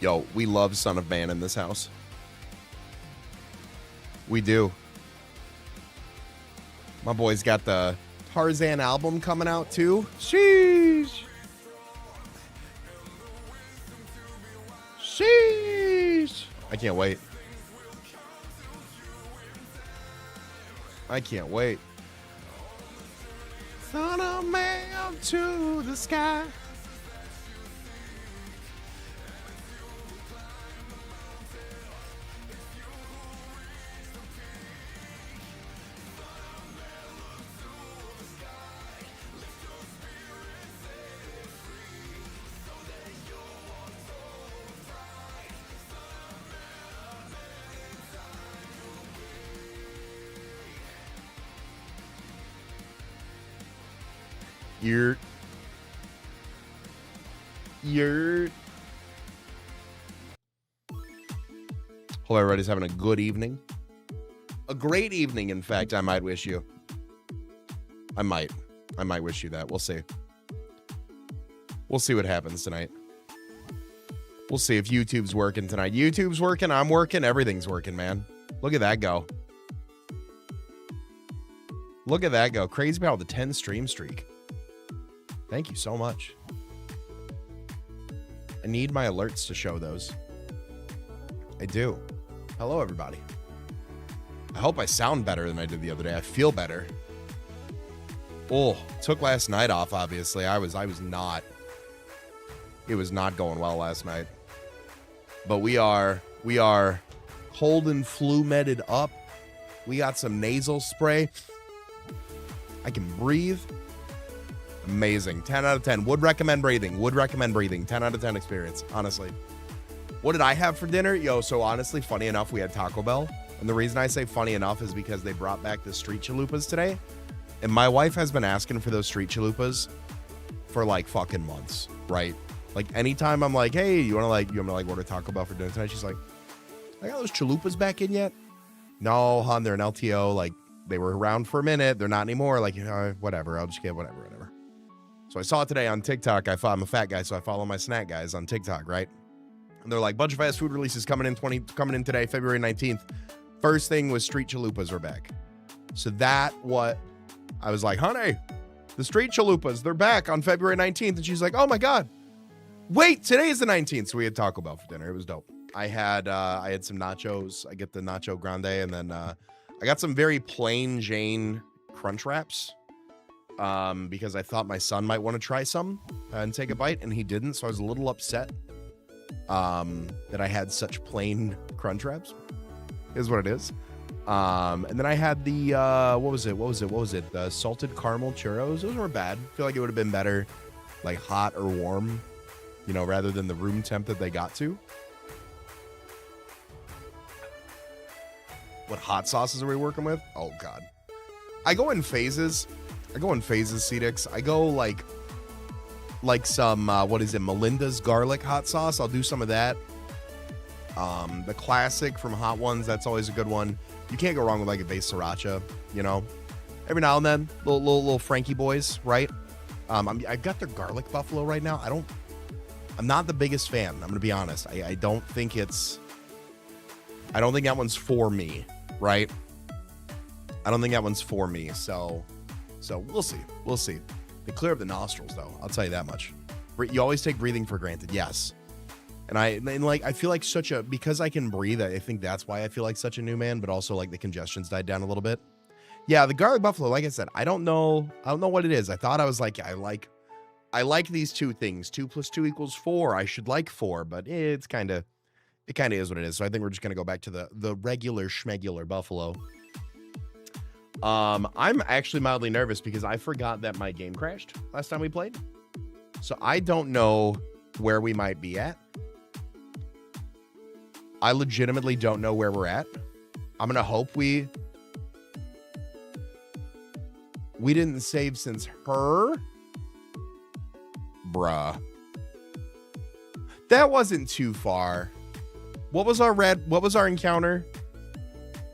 Yo, we love Son of Man in this house. We do. My boy's got the Tarzan album coming out too. Sheesh. Sheesh. I can't wait. I can't wait. Son of Man to the sky. Hope everybody's having a good evening. A great evening, in fact, I might wish you. I might wish you that. We'll see. We'll see what happens tonight. We'll see if YouTube's working tonight. YouTube's working, I'm working, everything's working, man. Look at that go. Look at that go. Crazy about the 10 stream streak. Thank you so much. I need my alerts to show those. I do. Hello, everybody. I hope I sound better than I did the other day. I feel better. Oh, took last night off, obviously. I was not. It was not going well last night. But we are holding flu medded up. We got some nasal spray. I can breathe. Amazing. 10 out of 10. Would recommend breathing. Would recommend breathing. 10 out of 10 experience, honestly. What did I have for dinner? Yo, so honestly, funny enough, we had Taco Bell. And the reason I say funny enough is because they brought back the street chalupas today. And my wife has been asking for those street chalupas for like fucking months, right? Like anytime I'm like, hey, you want to order Taco Bell for dinner tonight? She's like, I got those chalupas back in yet? No, hon, they're an LTO. Like they were around for a minute. They're not anymore. Like, whatever. I'll just get whatever. So I saw it today on TikTok. I'm a fat guy, so I follow my snack guys on TikTok, right? And they're like, bunch of fast food releases coming in today, February 19th. First thing was street chalupas are back. So that what I was like, honey, the street chalupas, they're back on February 19th. And she's like, oh my God, wait, today is the 19th. So we had Taco Bell for dinner. It was dope. I had some nachos. I get the Nacho Grande. And then I got some very plain Jane crunch wraps because I thought my son might want to try some and take a bite. And he didn't. So I was a little upset that I had such plain crunch wraps. Is what it is. And then I had the what was it? The salted caramel churros. Those weren't bad. I feel like it would have been better like hot or warm, you know, rather than the room temp that they got to. What hot sauces are we working with? Oh God. I go in phases, Cedix. I go like some what is it, Melinda's garlic hot sauce. I'll do some of that. The classic from Hot Ones, that's always a good one. You can't go wrong with like a base sriracha, you know. Every now and then, little Frankie boys, right? I've got their garlic buffalo right now. I'm not the biggest fan. I'm gonna be honest. I don't think that one's for me, right? I don't think that one's for me. So we'll see. They clear up the nostrils though. I'll tell you that much. You always take breathing for granted. Yes. And I feel like because I can breathe, I think that's why I feel like such a new man, but also like the congestion's died down a little bit. Yeah, the garlic buffalo, like I said, I don't know what it is. I thought I was like, I like these two things. 2 + 2 = 4. I should like 4, but it kind of is what it is. So I think we're just gonna go back to the regular schmegular buffalo. I'm actually mildly nervous because I forgot that my game crashed last time we played. So I don't know where we might be at. I legitimately don't know where we're at. I'm going to hope we didn't save since her. Bruh. That wasn't too far. What was our encounter?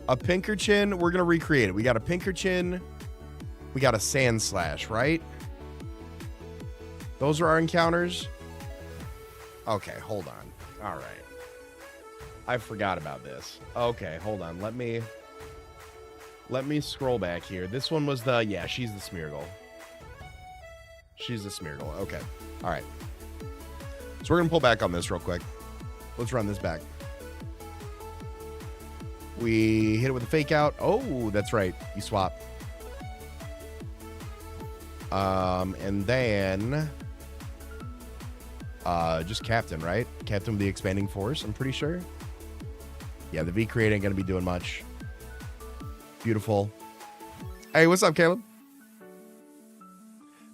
A Pinkerton. We're going to recreate it. We got a Pinkerton. We got a Sand Slash, right? Those are our encounters. Okay, hold on. All right. I forgot about this. Okay, hold on. Let me scroll back here. This one was the, yeah, she's the Smeargle. She's the Smeargle. Okay. All right. So we're going to pull back on this real quick. Let's run this back. We hit it with a fake out. Oh, that's right. You swap. And then just Captain, right? Captain with the expanding force, I'm pretty sure. Yeah, the V-Create ain't going to be doing much. Beautiful. Hey, what's up, Caleb?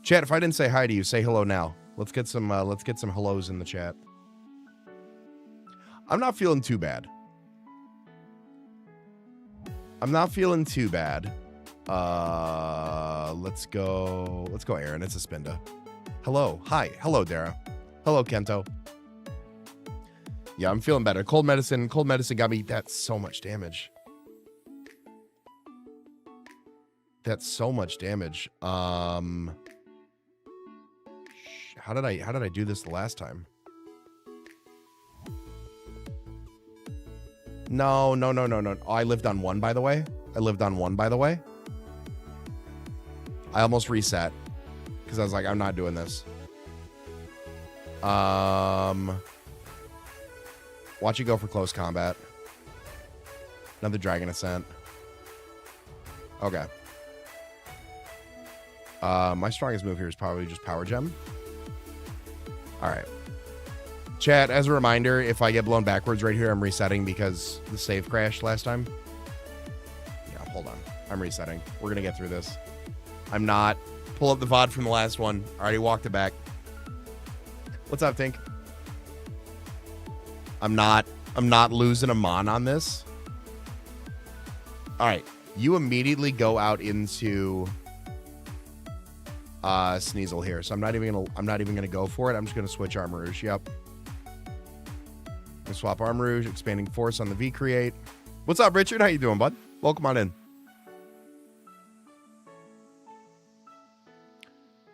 Chat, if I didn't say hi to you, say hello now. Let's get some hellos in the chat. I'm not feeling too bad. Let's go Aaron. It's a Spinda. Hello. Hi. Hello, Dara. Hello, Kento. Yeah, I'm feeling better. Cold medicine got me. That's so much damage. How did I do this the last time? No. Oh, I lived on one, by the way. I almost reset because I was like, I'm not doing this. Watch you go for close combat. Another Dragon Ascent. Okay. My strongest move here is probably just Power Gem. All right. Chat, as a reminder, if I get blown backwards right here, I'm resetting because the save crashed last time. Yeah, hold on. I'm resetting. We're going to get through this. I'm not. Pull up the VOD from the last one. I already walked it back. What's up, Tink? I'm not losing a mon on this. All right. You immediately go out into Sneasel here. So I'm not even gonna go for it. I'm just gonna switch Armarouge. Yep. Gonna swap Armarouge, expanding force on the V-Create. What's up, Richard? How you doing, bud? Welcome on in.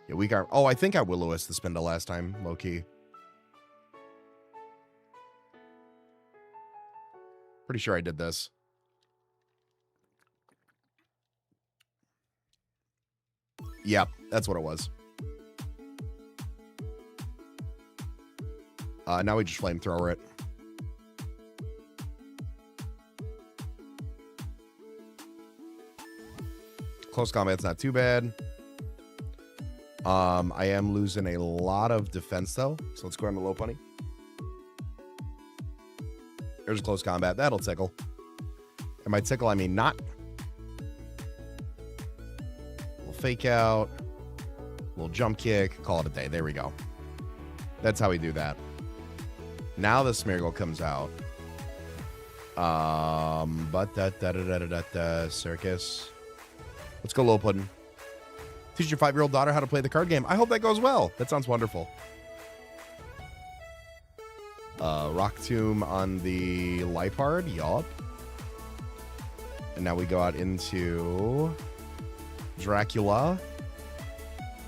Yeah, we got. Oh, I think I Will-O-Wisp the Spindle last time, low key. Pretty sure I did this. Yep, that's what it was. Now we just flamethrower it. Close combat's not too bad. I am losing a lot of defense though, so let's go on the low punny. There's a close combat. That'll tickle. And by tickle, I mean not. Little fake out. Little jump kick. Call it a day. There we go. That's how we do that. Now the Smeargle comes out. Circus. Let's go low pudding. Teach your 5-year-old daughter how to play the card game. I hope that goes well. That sounds wonderful. Rock Tomb on the Lipard. Yup. And now we go out into Dracula.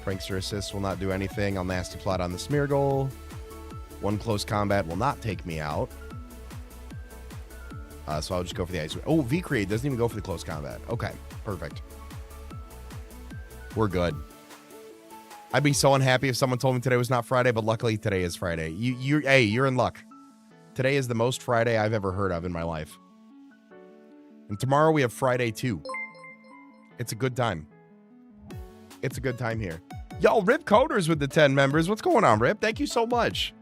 Prankster Assist will not do anything. I'll Nasty Plot on the Smeargle. One close combat will not take me out. So I'll just go for the Ice. Oh, V-Create doesn't even go for the close combat. Okay, perfect. We're good. I'd be so unhappy if someone told me today was not Friday, but luckily today is Friday. You're in luck. Today is the most Friday I've ever heard of in my life. And tomorrow we have Friday too. It's a good time. It's a good time here. Yo, Rip Coders with the 10 members. What's going on, Rip? Thank you so much.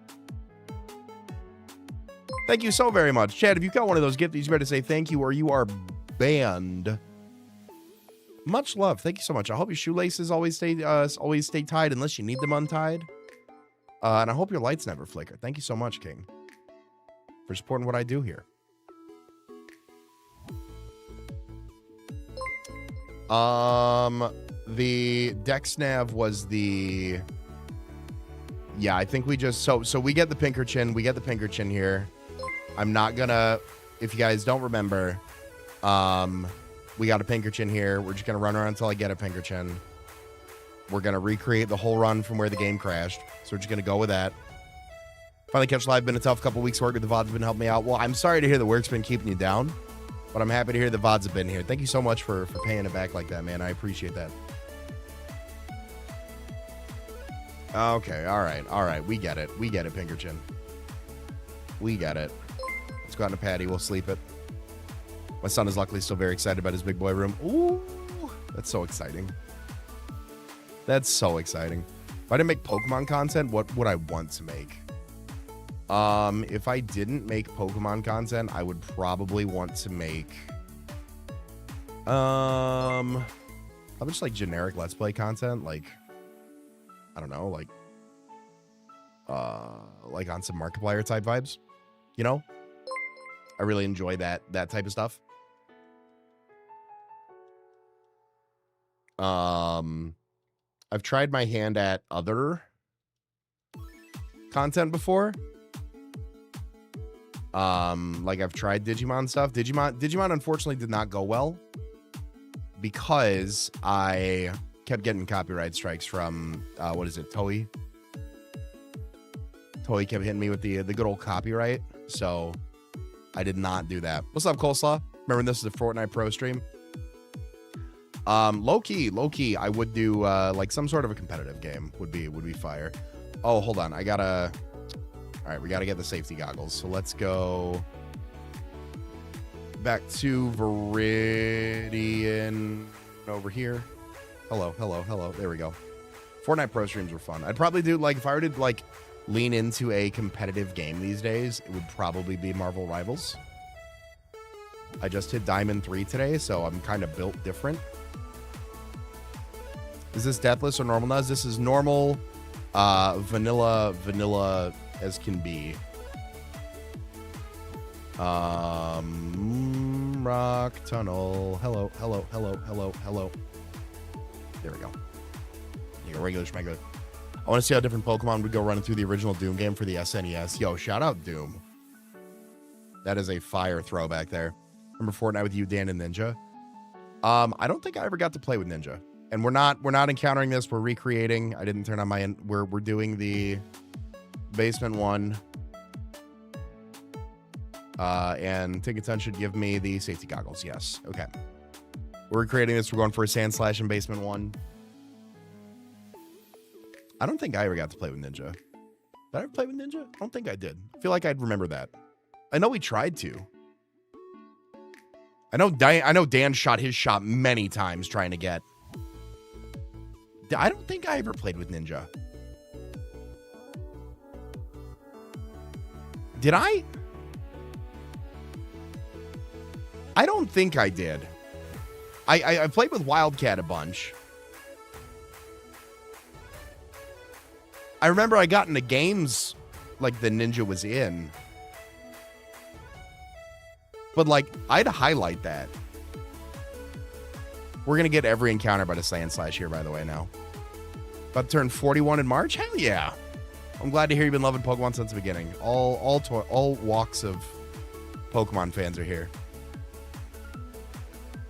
Thank you so very much. Chad, if you got one of those gifties, you better say thank you or you are banned. Much love. Thank you so much. I hope your shoelaces always stay tied unless you need them untied. And I hope your lights never flicker. Thank you so much, King, for supporting what I do here. The Dexnav was the... Yeah, I think we just... So we get the Pinkerchin. We get the Pinkerchin here. I'm not gonna... If you guys don't remember... We got a Pinkerchin here. We're just going to run around until I get a Pinkerchin. We're going to recreate the whole run from where the game crashed. So we're just going to go with that. Finally catch live. Been a tough couple weeks work with the VODs have been helping me out. Well, I'm sorry to hear the work's been keeping you down, but I'm happy to hear the VODs have been here. Thank you so much for paying it back like that, man. I appreciate that. Okay, all right. We get it, Pinkerton. We get it. Let's go out in a patty. We'll sleep it. My son is luckily still very excited about his big boy room. Ooh, that's so exciting. That's so exciting. If I didn't make Pokemon content, what would I want to make? If I didn't make Pokemon content, I would probably want to make probably just like generic Let's Play content, like I don't know, like on some Markiplier type vibes, you know? I really enjoy that type of stuff. I've tried my hand at other content before. Like I've tried Digimon stuff. Digimon unfortunately did not go well because I kept getting copyright strikes from what is it, Toei? Toei kept hitting me with the good old copyright, so I did not do that. What's up, Coleslaw? Remember this is a Fortnite Pro stream? Low key, I would do like some sort of a competitive game would be fire. Oh, hold on, all right, we gotta get the safety goggles. So let's go back to Viridian over here. Hello. There we go. Fortnite Pro streams were fun. I'd probably do like if I were to like lean into a competitive game these days, it would probably be Marvel Rivals. I just hit Diamond 3 today, so I'm kind of built different. Is this deathless or normal Nuz? This is normal, vanilla as can be. Rock tunnel. Hello. There we go. You go regular schmegular. I want to see how different Pokemon would go running through the original Doom game for the SNES. Yo, shout out Doom. That is a fire throwback there. Remember Fortnite with you, Dan and Ninja? I don't think I ever got to play with Ninja. And we're not encountering this. We're recreating. I didn't turn on my we're doing the basement one. And Tinkaton should give me the safety goggles. Yes. Okay. We're recreating this. We're going for a Sand Slash in basement one. I don't think I ever got to play with Ninja. Did I ever play with Ninja? I don't think I did. I feel like I'd remember that. I know we tried to. I know Dan shot his shot many times trying to get. I don't think I ever played with Ninja. Did I? I don't think I did. I played with Wildcat a bunch. I remember I got into games like the Ninja was in. But like, I'd highlight that. We're going to get every encounter by the Sand Slash here, by the way, now. About to turn 41 in March? Hell yeah. I'm glad to hear you've been loving Pokemon since the beginning. All walks of Pokemon fans are here.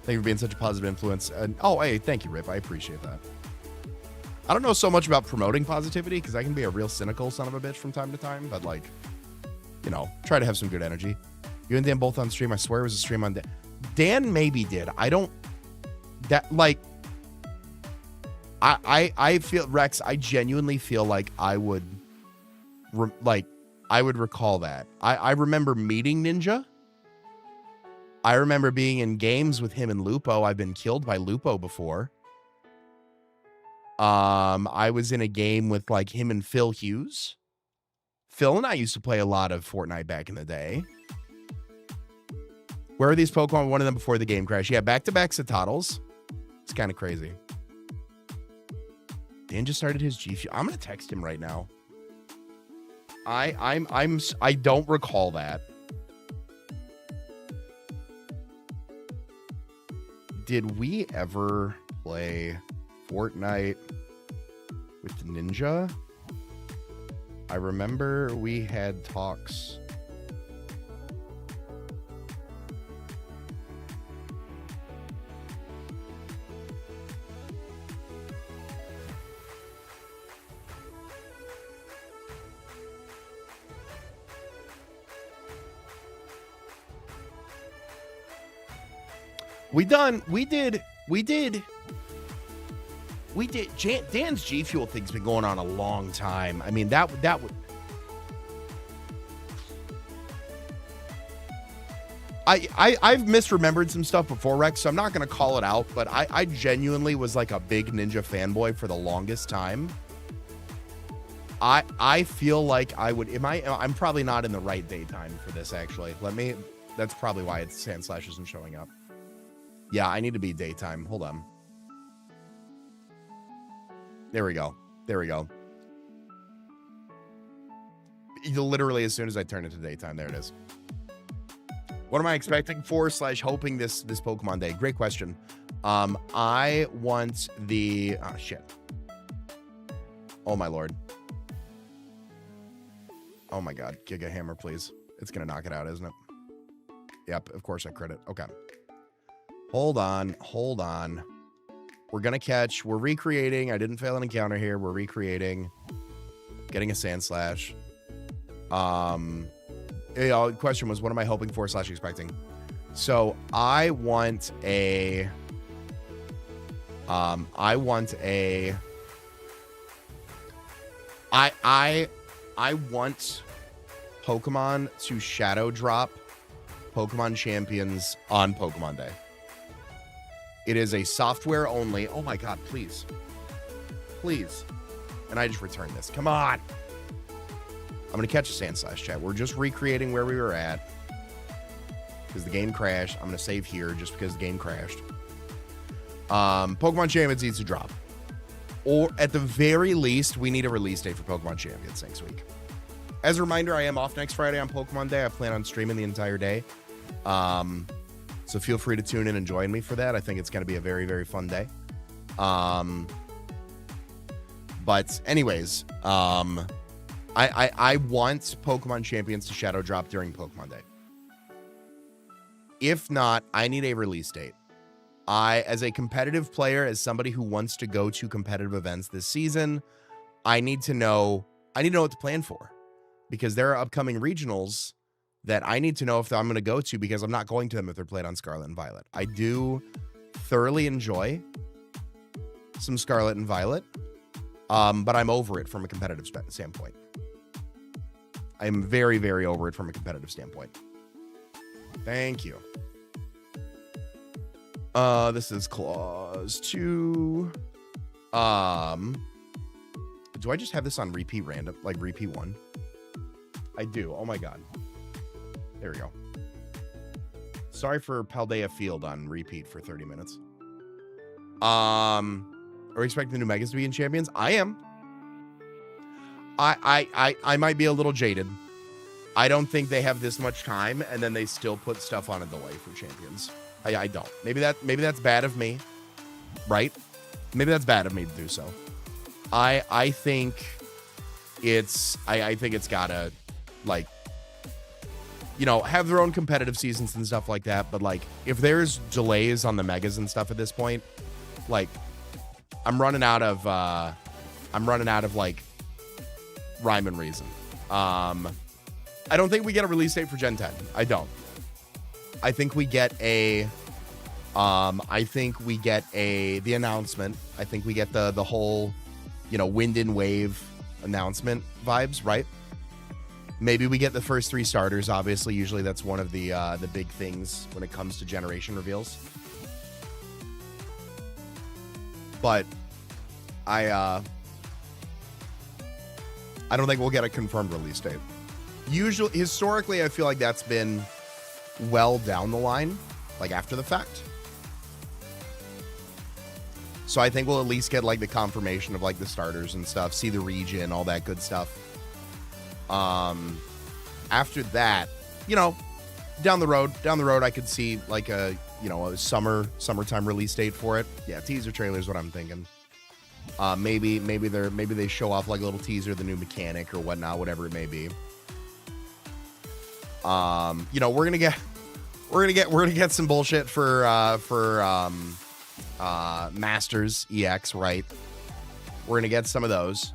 Thank you for being such a positive influence. And oh, hey, thank you, Rip. I appreciate that. I don't know so much about promoting positivity because I can be a real cynical son of a bitch from time to time. But like, you know, try to have some good energy. You and Dan both on stream. I swear it was a stream on Dan. Dan maybe did. I don't. That like. I feel Rex. I genuinely feel like I would. I would recall that. I remember meeting Ninja. I remember being in games with him and Lupo. I've been killed by Lupo before. I was in a game with like him and Phil Hughes. Phil and I used to play a lot of Fortnite back in the day. Where are these Pokemon? One of them before the game crash. Yeah, back-to-back Citoddles. It's kind of crazy. Dan just started his G Fuel. I'm gonna text him right now. I don't recall that. Did we ever play Fortnite with Ninja? I remember we had talks. We did. Dan's G Fuel thing's been going on a long time. I mean, that would. I've misremembered some stuff before, Rex, so I'm not going to call it out, but I genuinely was like a big Ninja fanboy for the longest time. I feel like I would, I'm probably not in the right daytime for this, actually. That's probably why it's Sandslash isn't showing up. Yeah, I need to be daytime. Hold on. There we go. Literally, as soon as I turn it to daytime, there it is. What am I expecting for / hoping this Pokemon Day? Great question. I want the... Oh, shit. Oh, my lord. Oh, my God. Giga Hammer, please. It's going to knock it out, isn't it? Yep, of course I crit it. Okay. Hold on. We're going to catch. We're recreating. I didn't fail an encounter here. We're recreating. Getting a Sandslash. The question was, what am I hoping for / expecting? So I want a I want Pokemon to shadow drop Pokemon champions on Pokemon Day. It is a software only. Oh my God, please. And I just returned this. Come on. I'm going to catch a Sandslash, chat. We're just recreating where we were at because the game crashed. I'm going to save here just because the game crashed. Pokemon Champions needs to drop. Or at the very least, we need a release date for Pokemon Champions next week. As a reminder, I am off next Friday on Pokemon Day. I plan on streaming the entire day. So feel free to tune in and join me for that. I think it's going to be a very, very fun day. But anyways, I want Pokemon Champions to shadow drop during Pokemon Day. If not, I need a release date. As a competitive player, as somebody who wants to go to competitive events this season, I need to know what to plan for, because there are upcoming regionals that I need to know if I'm going to go to, because I'm not going to them if they're played on Scarlet and Violet. I do thoroughly enjoy some Scarlet and Violet, but I'm over it from a competitive standpoint. I am very, very over it from a competitive standpoint. Thank you. This is clause 2. Do I just have this on repeat random, like repeat 1? I do. Oh my God. There we go. Sorry for Paldea Field on repeat for 30 minutes. Are we expecting the new Megas to be in Champions? I am. I might be a little jaded. I don't think they have this much time, and then they still put stuff on a delay for Champions. I don't. Maybe that's bad of me, right? Maybe that's bad of me to do so. I think it's gotta, like, you know, have their own competitive seasons and stuff like that. But like, if there's delays on the Megas and stuff at this point, like, I'm running out of like rhyme and reason. I don't think we get a release date for Gen 10. I don't. I think we get the announcement. I think we get the whole, you know, Wind and Wave announcement vibes, right? Maybe we get the first 3 starters. Obviously, usually that's one of the big things when it comes to generation reveals. But I don't think we'll get a confirmed release date. Historically, I feel like that's been well down the line, like after the fact. So I think we'll at least get like the confirmation of like the starters and stuff, see the region, all that good stuff. After that, you know, down the road, I could see like a summertime release date for it. Yeah, teaser trailer is what I'm thinking. Maybe they show off like a little teaser, the new mechanic or whatnot, whatever it may be. You know, we're gonna get some bullshit for Masters EX, right? We're gonna get some of those.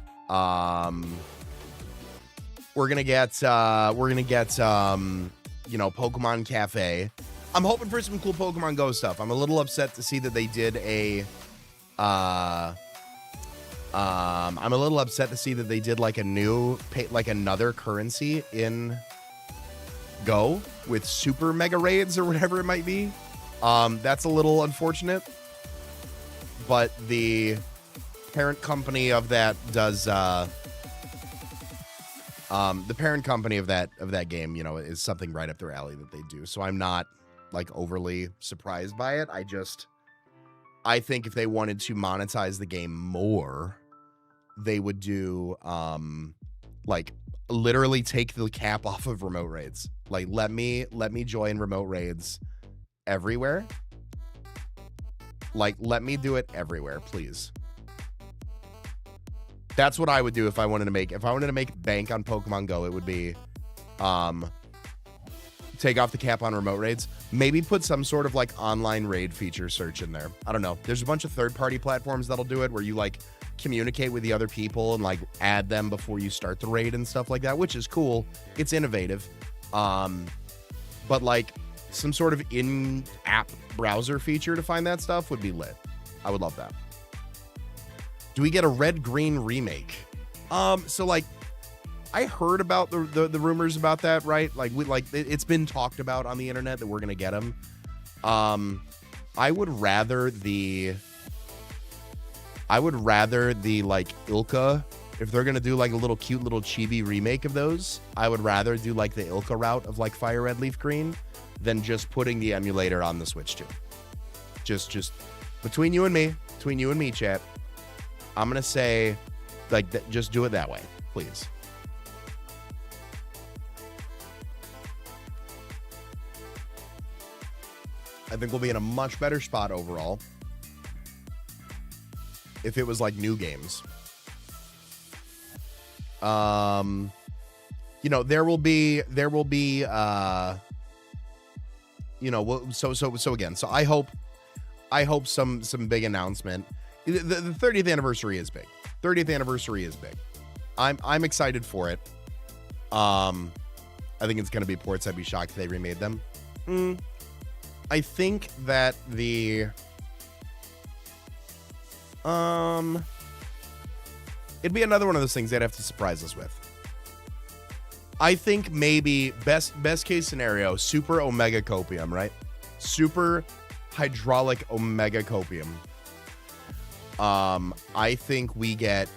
We're gonna get you know, Pokemon Cafe. I'm hoping for some cool Pokemon Go stuff. I'm a little upset to see that they did a I'm a little upset to see that they did like a new like another currency in Go with super mega raids or whatever it might be. That's a little unfortunate, but the parent company of that does the parent company of that game, you know, is something right up their alley that they do. So I'm not like overly surprised by it. I think if they wanted to monetize the game more, they would do like literally take the cap off of remote raids. Like let me join remote raids everywhere. Like let me do it everywhere, please. That's what I would do if I wanted to make bank on Pokemon Go. It would be take off the cap on remote raids. Maybe put some sort of like online raid feature search in there. I don't know. There's a bunch of third-party platforms that'll do it where you like communicate with the other people and like add them before you start the raid and stuff like that, which is cool. It's innovative. But like some sort of in-app browser feature to find that stuff would be lit. I would love that. Do we get a red-green remake? So like I heard about the rumors about that, right? Like it's been talked about on the internet that we're gonna get them. I would rather the like Ilka, if they're gonna do like a little cute little chibi remake of those, I would rather do like the Ilka route of like Fire Red Leaf Green than just putting the emulator on the Switch too. Just between you and me, chat. I'm gonna say like just do it that way, please. I think we'll be in a much better spot overall if it was like new games. You know, there will be you know, so again, so I hope some big announcement. The 30th anniversary is big. 30th anniversary is big. I'm excited for it. I think it's gonna be ports. I'd be shocked if they remade them. I think that the it'd be another one of those things they'd have to surprise us with. I think maybe best case scenario, Super Omega Copium, right? Super Hydraulic Omega Copium. I think we get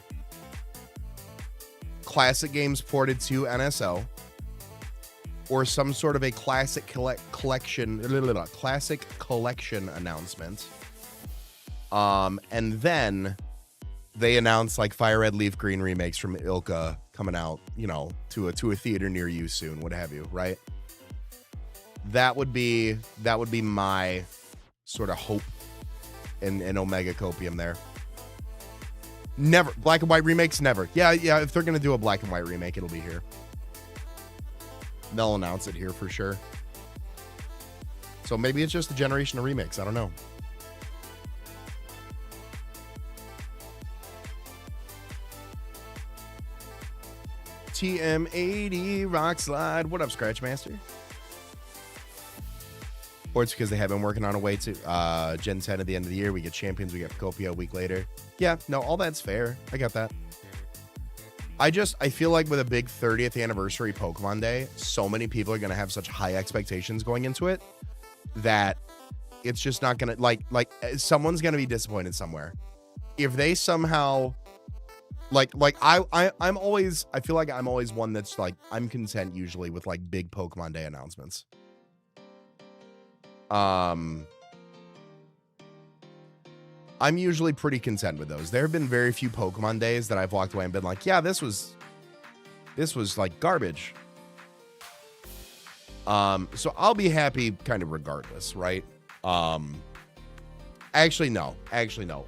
classic games ported to NSO or some sort of a classic collection announcement. And then they announce like Fire Red Leaf Green remakes from Ilka coming out, you know, to a theater near you soon, what have you, right? That would be my sort of hope in Omega Copium there. Never black and white remakes, never. Yeah, if they're gonna do a black and white remake, it'll be here. They'll announce it here for sure. So maybe it's just a generation of remakes. I don't know. TM80 Rock Slide. What up, Scratch Master? Or it's because they have been working on a way to Gen 10 at the end of the year. We get Champions, we get Copia a week later. Yeah, no, all that's fair. I got that. I feel like with a big 30th anniversary Pokemon Day, so many people are going to have such high expectations going into it that it's just not going to like someone's going to be disappointed somewhere. If they somehow I'm always one that's like, I'm content usually with like big Pokemon Day announcements. I'm usually pretty content with those. There have been very few Pokemon days that I've walked away and been like, yeah, this was like garbage. So I'll be happy kind of regardless, right? Actually, no.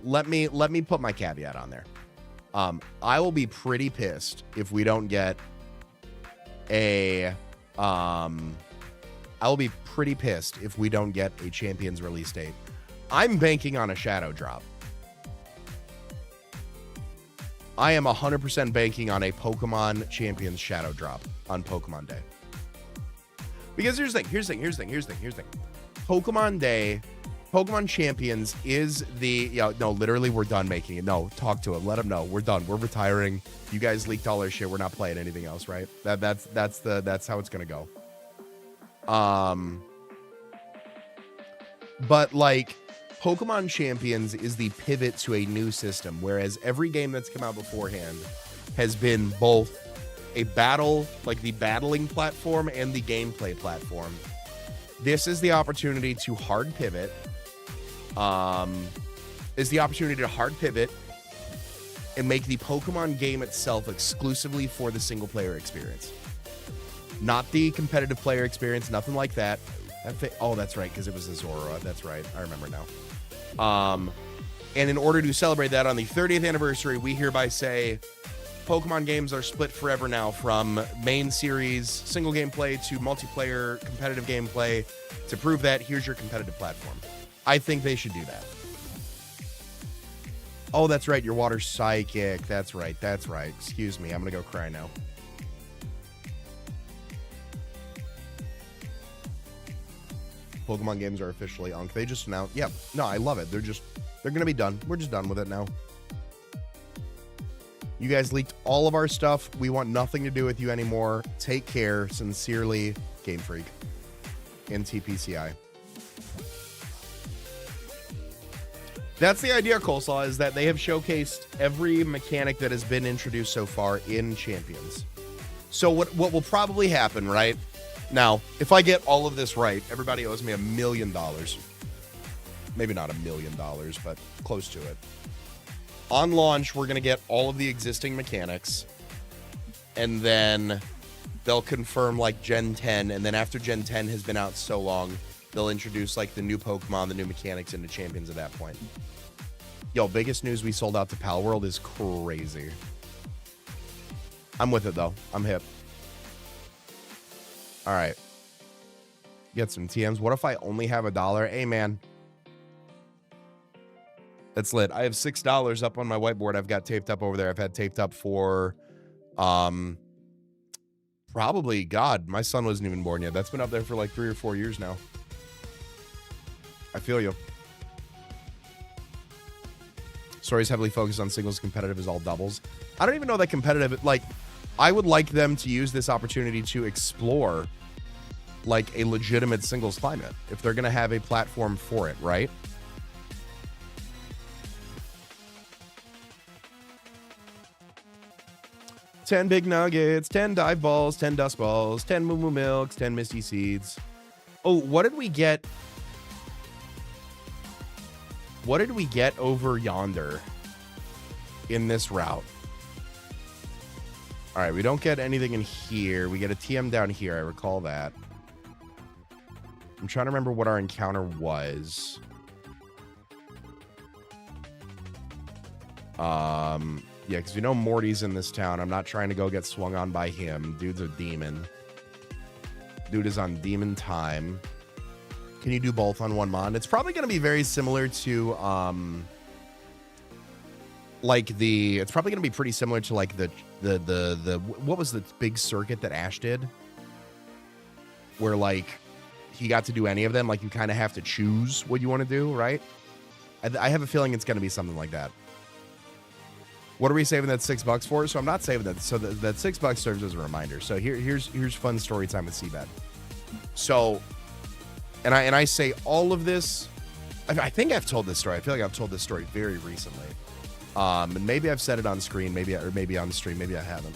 Let me put my caveat on there. I will be pretty pissed if we don't get a I will be pretty pissed if we don't get a Champions release date. I'm banking on a shadow drop. I am 100% banking on a Pokemon Champions shadow drop on Pokemon Day. Because here's the thing. Pokemon Day, Pokemon Champions is the, no, literally we're done making it. No, talk to him. Let him know. We're done. We're retiring. You guys leaked all our shit. We're not playing anything else, right? That's how it's going to go. But like Pokemon Champions is the pivot to a new system, whereas every game that's come out beforehand has been both a battle, like the battling platform and the gameplay platform. This is the opportunity to hard pivot. Is the opportunity to hard pivot and make the Pokemon game itself exclusively for the single player experience. Not the competitive player experience, nothing like that. Oh, that's right, because it was a Zora. That's right. I remember now. And in order to celebrate that on the 30th anniversary, we hereby say Pokemon games are split forever now, from main series single gameplay to multiplayer competitive gameplay. To prove that, here's your competitive platform. I think they should do that. Oh, that's right. Your water's psychic. That's right. That's right. Excuse me. I'm going to go cry now. Pokemon games are officially on. They just announced. Yeah. No, I love it. They're going to be done. We're just done with it now. You guys leaked all of our stuff. We want nothing to do with you anymore. Take care. Sincerely, Game Freak and TPCI. That's the idea, Coleslaw, is that they have showcased every mechanic that has been introduced so far in Champions. So what will probably happen, right? Now, if I get all of this right, everybody owes me $1 million. Maybe not $1 million, but close to it. On launch, we're going to get all of the existing mechanics, and then they'll confirm like Gen 10, and then after Gen 10 has been out so long, they'll introduce like the new Pokemon, the new mechanics into Champions at that point. Yo, biggest news, we sold out to Pal World is crazy. I'm with it though. I'm hip. All right. Get some TMs. What if I only have $1? Hey, man. That's lit. I have $6 up on my whiteboard. I've got taped up over there. I've had taped up for probably, God, my son wasn't even born yet. That's been up there for like 3 or 4 years now. I feel you. Stories heavily focused on singles. Competitive is all doubles. I don't even know that competitive, like, I would like them to use this opportunity to explore like a legitimate singles climate if they're going to have a platform for it, right? $10 big nuggets, 10 dive balls, 10 dust balls, 10 moo moo milks, 10 misty seeds. Oh, what did we get? What did we get over yonder in this route? All right, we don't get anything in here. We get a TM down here. I recall that. I'm trying to remember what our encounter was. Yeah, because we know Morty's in this town. I'm not trying to go get swung on by him. Dude's a demon. Dude is on demon time. Can you do both on one mod? It's probably going to be very similar to, like it's probably going to be pretty similar to like the what was the big circuit that Ash did? Where like he got to do any of them. Like you kind of have to choose what you want to do, right? I have a feeling it's going to be something like that. What are we saving that $6 for? So I'm not saving that. So that $6 serves as a reminder. So here's fun story time with CBAD. So, and I say all of this. I think I've told this story. I feel like I've told this story very recently. And maybe I've said it on screen, maybe on the stream, maybe I haven't.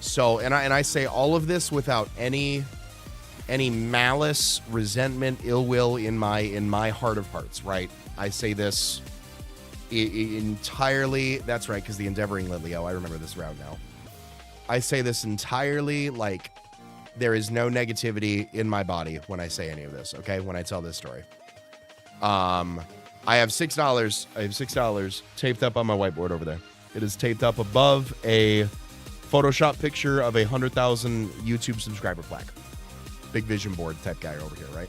So, and I say all of this without any malice, resentment, ill will in my heart of hearts, right? I say this entirely. That's right, because the Endeavoring Litleo, I remember this route now. I say this entirely like there is no negativity in my body when I say any of this, okay? When I tell this story. I have $6. I have $6 taped up on my whiteboard over there. It is taped up above a Photoshop picture of a 100,000 YouTube subscriber plaque. Big vision board type guy over here, right?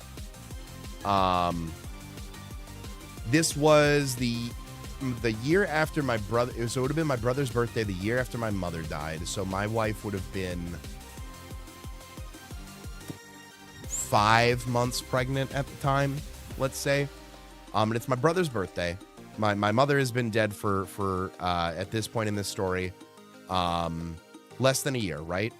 This was the year after my brother. So it would have been my brother's birthday the year after my mother died. So my wife would have been 5 months pregnant at the time, let's say. And it's my brother's birthday. My mother has been dead for at this point in this story, less than a year, right?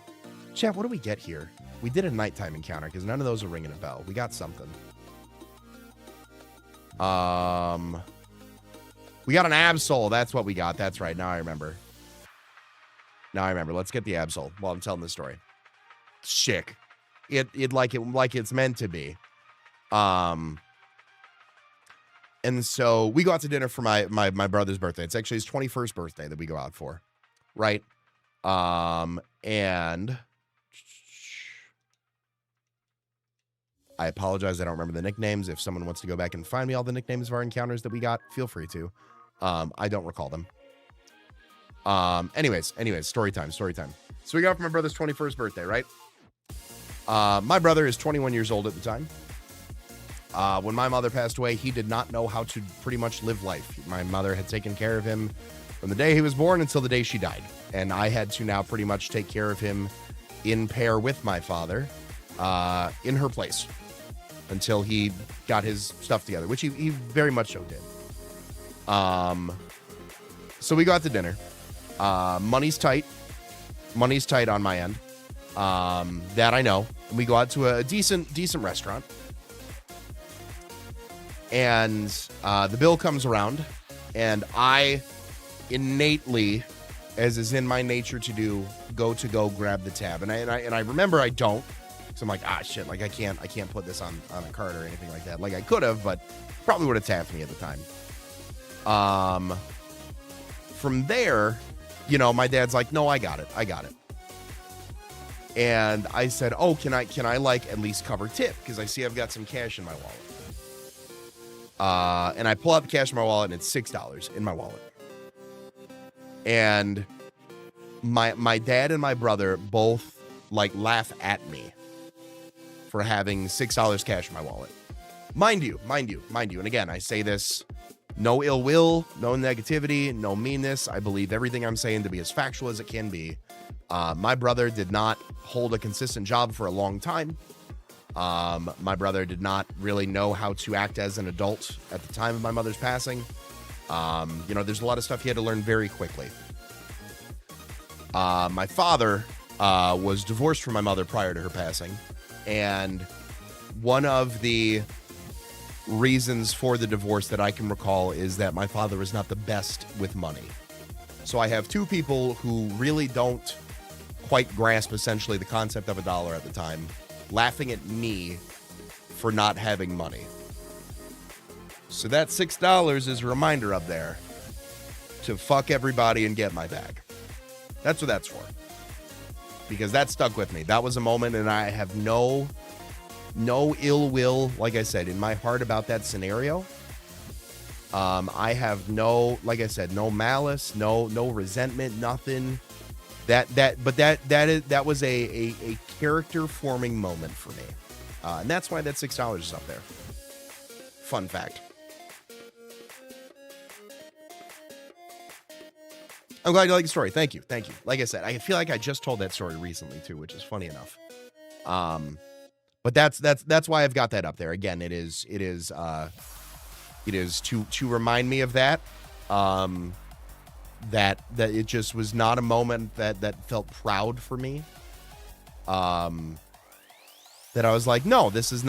Chat, what do we get here? We did a nighttime encounter because none of those are ringing a bell. We got something. We got an Absol. That's what we got. That's right. Now I remember. Let's get the Absol while I'm telling this story. Sick. It like it's meant to be. And so we go out to dinner for my brother's birthday. It's actually his 21st birthday that we go out for, right? And I apologize, I don't remember the nicknames. If someone wants to go back and find me all the nicknames of our encounters that we got, feel free to. I don't recall them. Anyways, story time. So we go out for my brother's 21st birthday, right? My brother is 21 years old at the time. When my mother passed away, he did not know how to pretty much live life. My mother had taken care of him from the day he was born until the day she died. And I had to now pretty much take care of him in pair with my father, in her place until he got his stuff together, which he very much so did. So we go out to dinner. Money's tight on my end. That I know. And we go out to a decent restaurant. And the bill comes around, and I innately, as is in my nature to do, go grab the tab. And I remember I don't, so I'm like, shit, like I can't put this on a card or anything like that. Like I could have, but probably would have tapped me at the time. From there, you know, my dad's like, no, I got it. And I said, oh, can I like at least cover tip? Because I see I've got some cash in my wallet. And I pull out the cash in my wallet, and it's $6 in my wallet. And my dad and my brother both like laugh at me for having $6 cash in my wallet. Mind you. And again, I say this, no ill will, no negativity, no meanness. I believe everything I'm saying to be as factual as it can be. My brother did not hold a consistent job for a long time. My brother did not really know how to act as an adult at the time of my mother's passing. You know, there's a lot of stuff he had to learn very quickly. My father was divorced from my mother prior to her passing. And one of the reasons for the divorce that I can recall is that my father was not the best with money. So I have two people who really don't quite grasp essentially the concept of a dollar at the time, laughing at me for not having money. So that $6 is a reminder up there to fuck everybody and get my bag. That's what that's for. Because that stuck with me. That was a moment, and I have no ill will, like I said, in my heart about that scenario. I have no malice, no resentment, nothing. That was a character forming moment for me. And that's why that $6 is up there. Fun fact. I'm glad you like the story. Thank you. Like I said, I feel like I just told that story recently too, which is funny enough. But that's why I've got that up there. Again, it is to remind me of that. That it just was not a moment that felt proud for me. That I was like, no, this is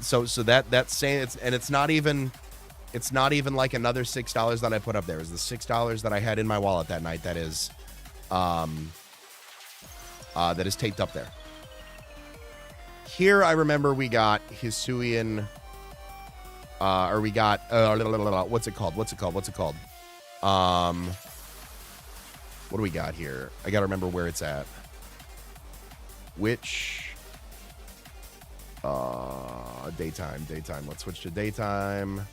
so that's saying it's not even like another $6 that I put up there. It's the $6 that I had in my wallet that night that is taped up there. Here I remember we got Hisuian, or we got what's it called? What do we got here? I gotta remember where it's at. Which daytime. Let's switch to daytime.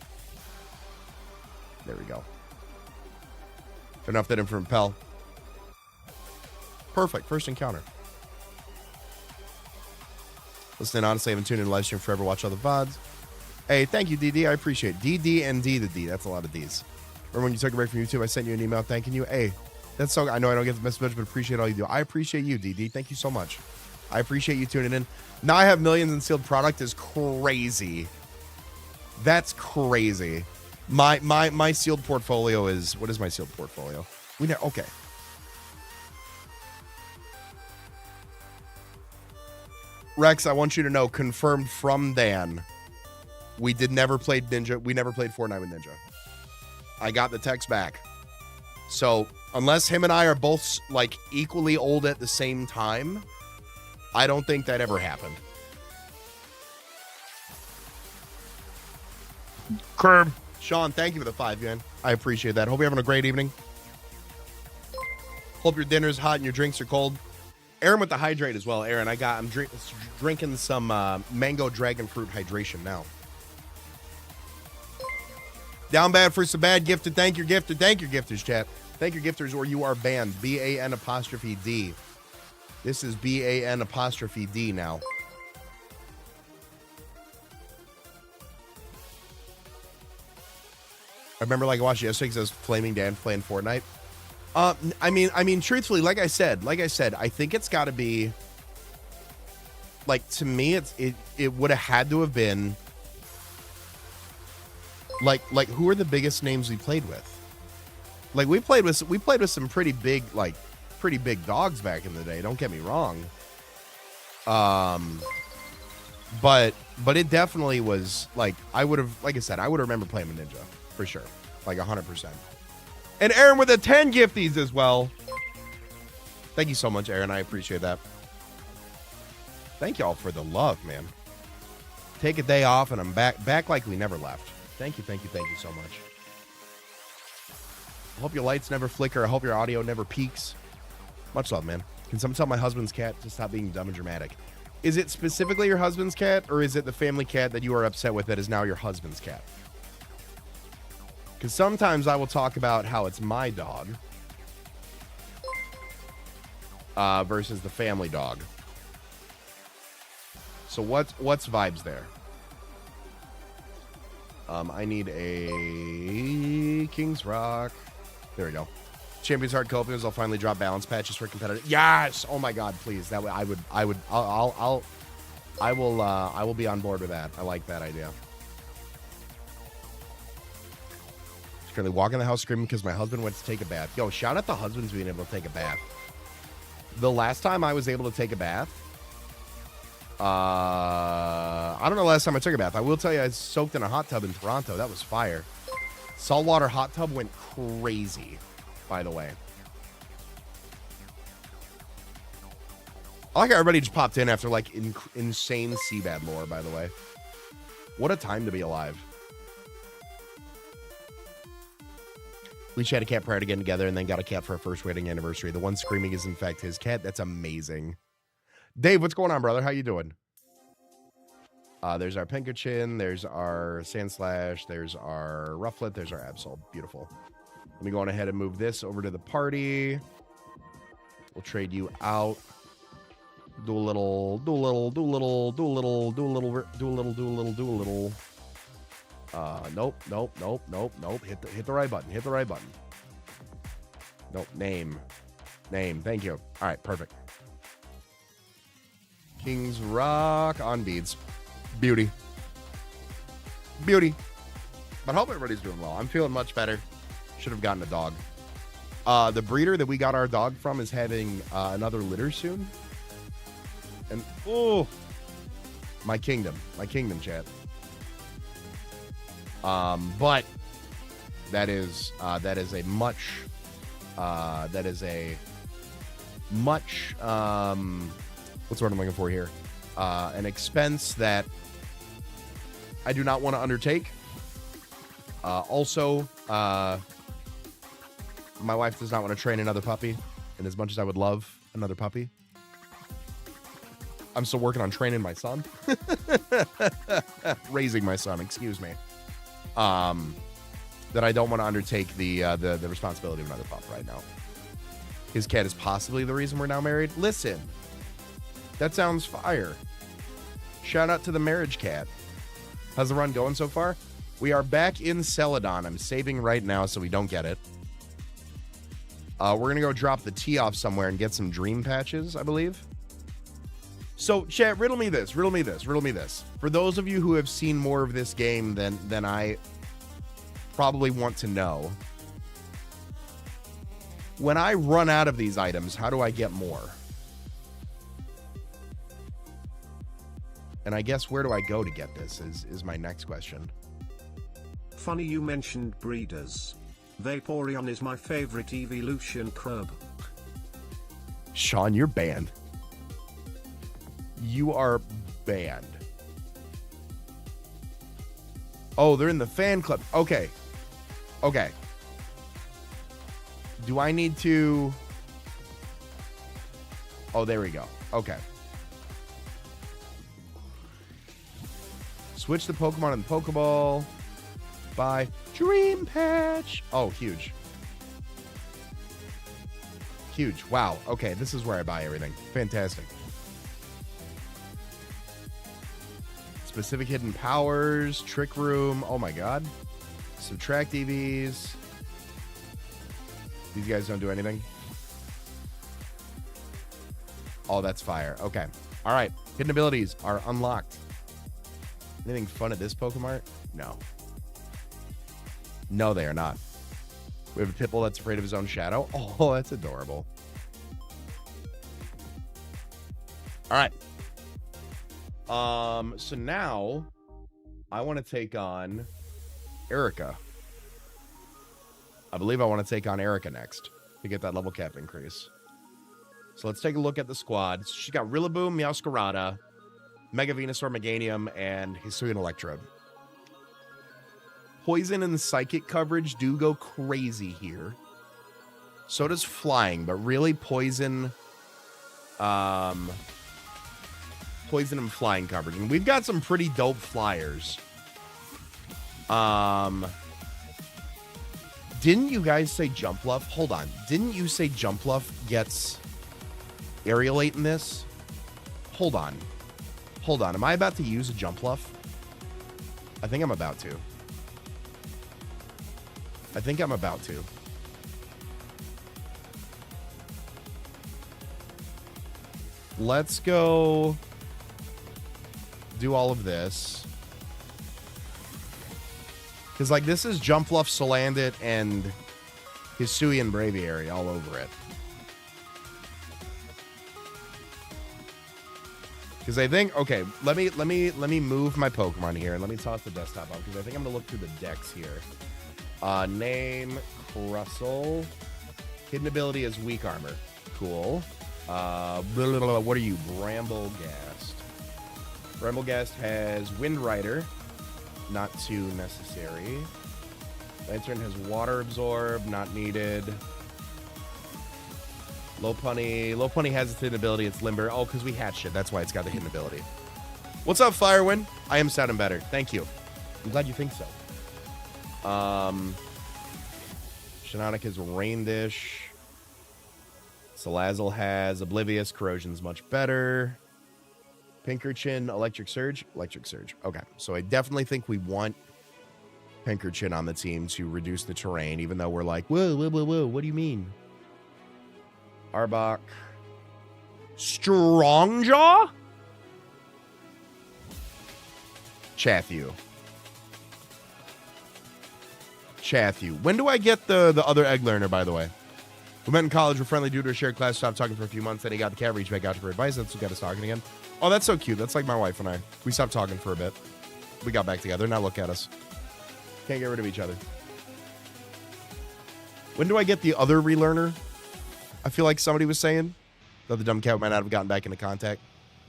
There we go. Turn off that from Pell. Perfect. First encounter. Listening honestly, I haven't tuned in live stream forever. Watch all the VODs. Hey, thank you, DD. I appreciate it. DD and D the D. That's a lot of Ds. Remember when you took a break from YouTube, I sent you an email thanking you. Hey, that's so. I know I don't get the message, but appreciate all you do. I appreciate you, DD. Thank you so much. I appreciate you tuning in. Now I have millions in sealed product is crazy. That's crazy. My sealed portfolio is, what is my sealed portfolio? Okay. Rex, I want you to know, confirmed from Dan, we never played Fortnite with Ninja. I got the text back. So unless him and I are both like equally old at the same time, I don't think that ever happened. Curb. Sean, thank you for the 5 yen. I appreciate that. Hope you're having a great evening. Hope your dinner's hot and your drinks are cold. Aaron with the hydrate as well. Aaron, I'm drinking some mango dragon fruit hydration now. Down bad for some bad gifted. Thank your gifted. Thank your gifters, chat. Thank your gifters, or you are banned. BAN''D. This is BAN''D now. I remember like I watched it yesterday because I was Flaming Dan playing Fortnite. I mean, truthfully, like I said, I think it's got to be, like, to me, it would have had to have been, like who are the biggest names we played with? Like we played with some pretty big dogs back in the day. Don't get me wrong. But it definitely was like I would have remember playing with Ninja for sure, like 100%. And Aaron with the 10 gifties as well. Thank you so much, Aaron. I appreciate that. Thank y'all for the love, man. Take a day off and I'm back like we never left. Thank you so much. I hope your lights never flicker. I hope your audio never peaks. Much love, man. Can someone tell my husband's cat to stop being dumb and dramatic? Is it specifically your husband's cat, or is it the family cat that you are upset with that is now your husband's cat? Because sometimes I will talk about how it's my dog versus the family dog. So what's vibes there? I need a King's Rock. There we go. Champions Hard Co-opers. I'll finally drop balance patches for competitive. Yes. Oh my God, please. That way I will be on board with that. I like that idea. Currently walking the house screaming because my husband went to take a bath. Yo, shout out to husbands being able to take a bath. The last time I was able to take a bath, I don't know the last time I took a bath. I will tell you I soaked in a hot tub in Toronto. That was fire. Saltwater hot tub went crazy, by the way. I like how everybody just popped in after like insane CBAD lore, by the way. What a time to be alive. We each had a cat prior to getting together and then got a cat for our first wedding anniversary. The one screaming is in fact his cat. That's amazing. Dave, what's going on, brother? How you doing? There's our Pinkerchin. There's our Sandslash. There's our Rufflet. There's our Absol. Beautiful. Let me go on ahead and move this over to the party. We'll trade you out. Do a little. Nope. Hit the right button. Nope. Name. Thank you. All right, perfect. King's Rock on beads. Beauty. But I hope everybody's doing well. I'm feeling much better. Should have gotten a dog. The breeder that we got our dog from is having another litter soon. And my kingdom, chat. But that is a much what's the word I'm looking for here? An expense that I do not want to undertake. Also, my wife does not want to train another puppy, and as much as I would love another puppy, I'm still working on training my son. Raising my son, excuse me. That I don't want to undertake the responsibility of another pup right now. His cat is possibly the reason we're now married. Listen, that sounds fire. Shout out to the marriage cat. How's the run going so far? We are back in Celadon. I'm saving right now so we don't get it. We're going to go drop the tee off somewhere and get some dream patches, I believe. So, chat, riddle me this. For those of you who have seen more of this game than I probably want to know, when I run out of these items, how do I get more? And I guess where do I go to get this is my next question. Funny you mentioned breeders. Vaporeon is my favorite evolution crab. Sean, you're banned. You are banned. Oh, they're in the fan club. Okay. Okay. Do I need to... Oh, there we go. Okay. Switch the Pokemon in the Pokeball. Buy Dream Patch. Oh, huge. Huge. Wow. Okay, this is where I buy everything. Fantastic. Specific hidden powers. Trick room. Oh my god. Subtract EVs. These guys don't do anything. Oh, that's fire. Okay. All right. Hidden abilities are unlocked. Anything fun at this Pokemart? No. No, they are not. We have a Pitbull that's afraid of his own shadow. Oh, that's adorable. All right. So now I want to take on Erica. I believe I want to take on Erica next to get that level cap increase. So let's take a look at the squad. She's got Rillaboom, Meowscarada, Mega Venusaur, Meganium, and Hisuian Electrode. Poison and Psychic coverage do go crazy here. So does Flying, but really Poison... Poison and Flying coverage. And we've got some pretty dope flyers. Didn't you guys say Jumpluff? Hold on. Didn't you say Jumpluff gets Aerialate in this? Hold on. Hold on. Am I about to use a Jumpluff? I think I'm about to. I think I'm about to. Let's go do all of this. Because, like, this is Jumpluff, Salandit, and Hisuian Braviary all over it. Because I think, okay, let me move my Pokemon here and let me toss the desktop up because I think I'm gonna look through the decks here. Name Crustle. Hidden ability is weak armor. Cool. What are you? Bramblegast. Bramblegast has Wind Rider. Not too necessary. Lantern has Water Absorb. Not needed. Lopunny has its hidden ability. It's Limber. Oh, because we hatched it. That's why it's got the hidden ability. What's up, Firewind? I am sounding better. Thank you. I'm glad you think so. Shiinotic has Rain Dish. Salazzle has Oblivious. Corrosion's much better. Pinkerchin, Electric Surge. Electric Surge. Okay, so I definitely think we want Pinkerchin on the team to reduce the terrain, even though we're like, whoa, what do you mean? Arbok. Strongjaw? Chathu. When do I get the other egg learner, by the way? We met in college. We're friendly due to a shared class. Stopped talking for a few months. Then he got the cat reach back out for advice. That's what got us talking again. Oh, that's so cute. That's like my wife and I. We stopped talking for a bit. We got back together. Now look at us. Can't get rid of each other. When do I get the other relearner? I feel like somebody was saying that the dumb cat might not have gotten back into contact.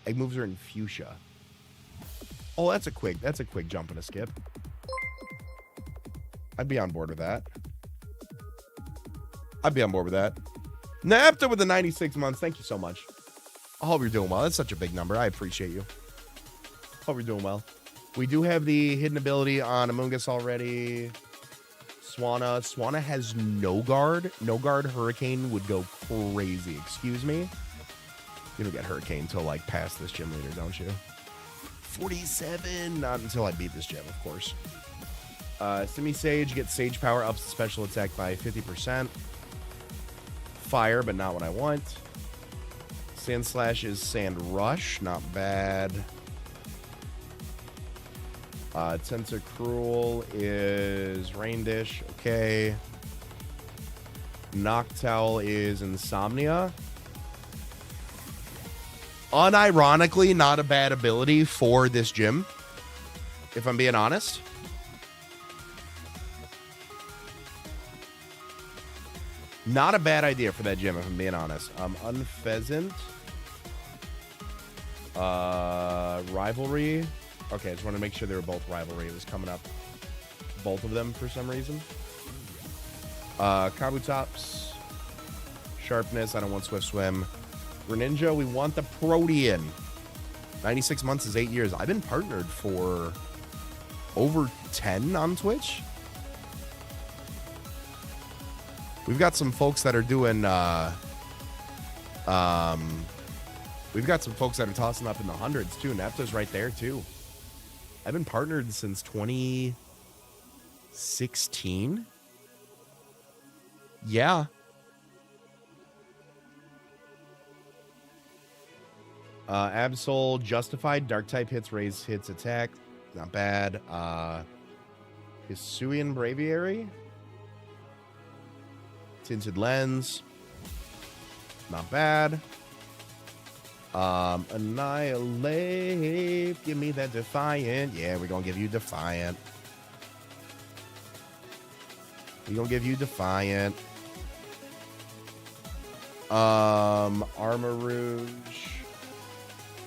Egg moves are in fuchsia. Oh, that's a quick jump and a skip. I'd be on board with that. Napta with the 96 months. Thank you so much. I hope you're doing well. That's such a big number. I appreciate you. Hope you're doing well. We do have the hidden ability on Amoonguss already. Swanna has no guard. No guard Hurricane would go crazy. Excuse me. You don't get Hurricane until like past this gym leader, don't you? 47. Not until I beat this gym, of course. Semi-Sage gets Sage Power, ups the special attack by 50%. Fire, but not what I want. Sand Slash is Sand Rush. Not bad. Tentacruel is Rain Dish. Okay. Noctowl is Insomnia. Unironically, not a bad ability for this gym, if I'm being honest. Not a bad idea for that gym, if I'm being honest. Unpheasant. Rivalry. Okay, I just want to make sure they were both Rivalry. It was coming up. Both of them for some reason. Kabutops. Sharpness. I don't want Swift Swim. Greninja, we want the Protean. 96 months is 8 years. I've been partnered for over 10 on Twitch. We've got some folks that are doing, we've got some folks that are tossing up in the hundreds, too. Nepta's right there, too. I've been partnered since 2016. Yeah. Absol, Justified, Dark type hits, raise hits, attack. Not bad. Hisuian Braviary. Tinted Lens. Not bad. Annihilate. Give me that Defiant. Yeah, we're going to give you Defiant. We're going to give you Defiant. Armor Rouge.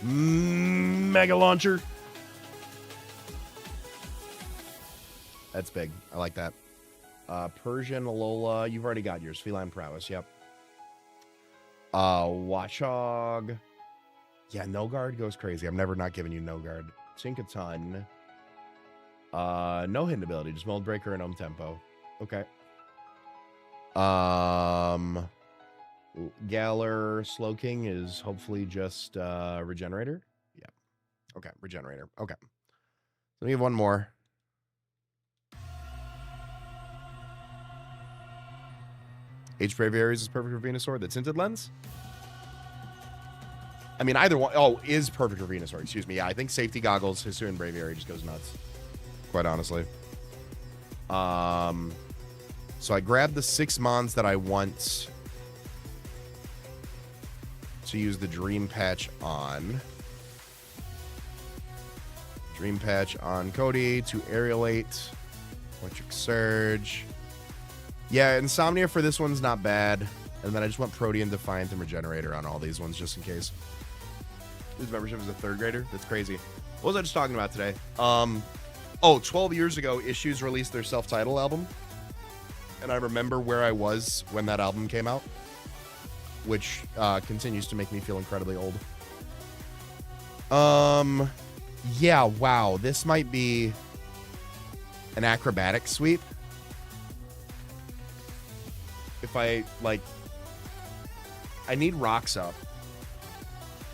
Mega Launcher. That's big. I like that. Persian Alola. You've already got yours. Feline Prowess. Yep. Watchog. Yeah, No Guard goes crazy. I'm never not giving you No Guard. Tinkaton. No hidden ability. Just Mold Breaker and Ohm Tempo. Okay. Galar Slowking is hopefully just Regenerator. Yeah. Okay, Regenerator. Okay. Let me have one more. H Braviaries is perfect for Venusaur. The Tinted Lens? I mean, either one. Oh, is perfect for Venusaur. Excuse me. Yeah, I think Safety Goggles, Hisuian Braviary just goes nuts. Quite honestly. So I grabbed the 6 mons that I want to use the Dream Patch on. Dream Patch on Cody to Aerialate. Electric Surge. Yeah, Insomnia for this one's not bad. And then I just want Protean, Defiant, and Regenerator on all these ones just in case. His membership is a 3rd grader? That's crazy. What was I just talking about today? 12 years ago, Issues released their self-titled album. And I remember where I was when that album came out. Which continues to make me feel incredibly old. Yeah, wow. This might be an acrobatic sweep. If I, like... I need rocks up.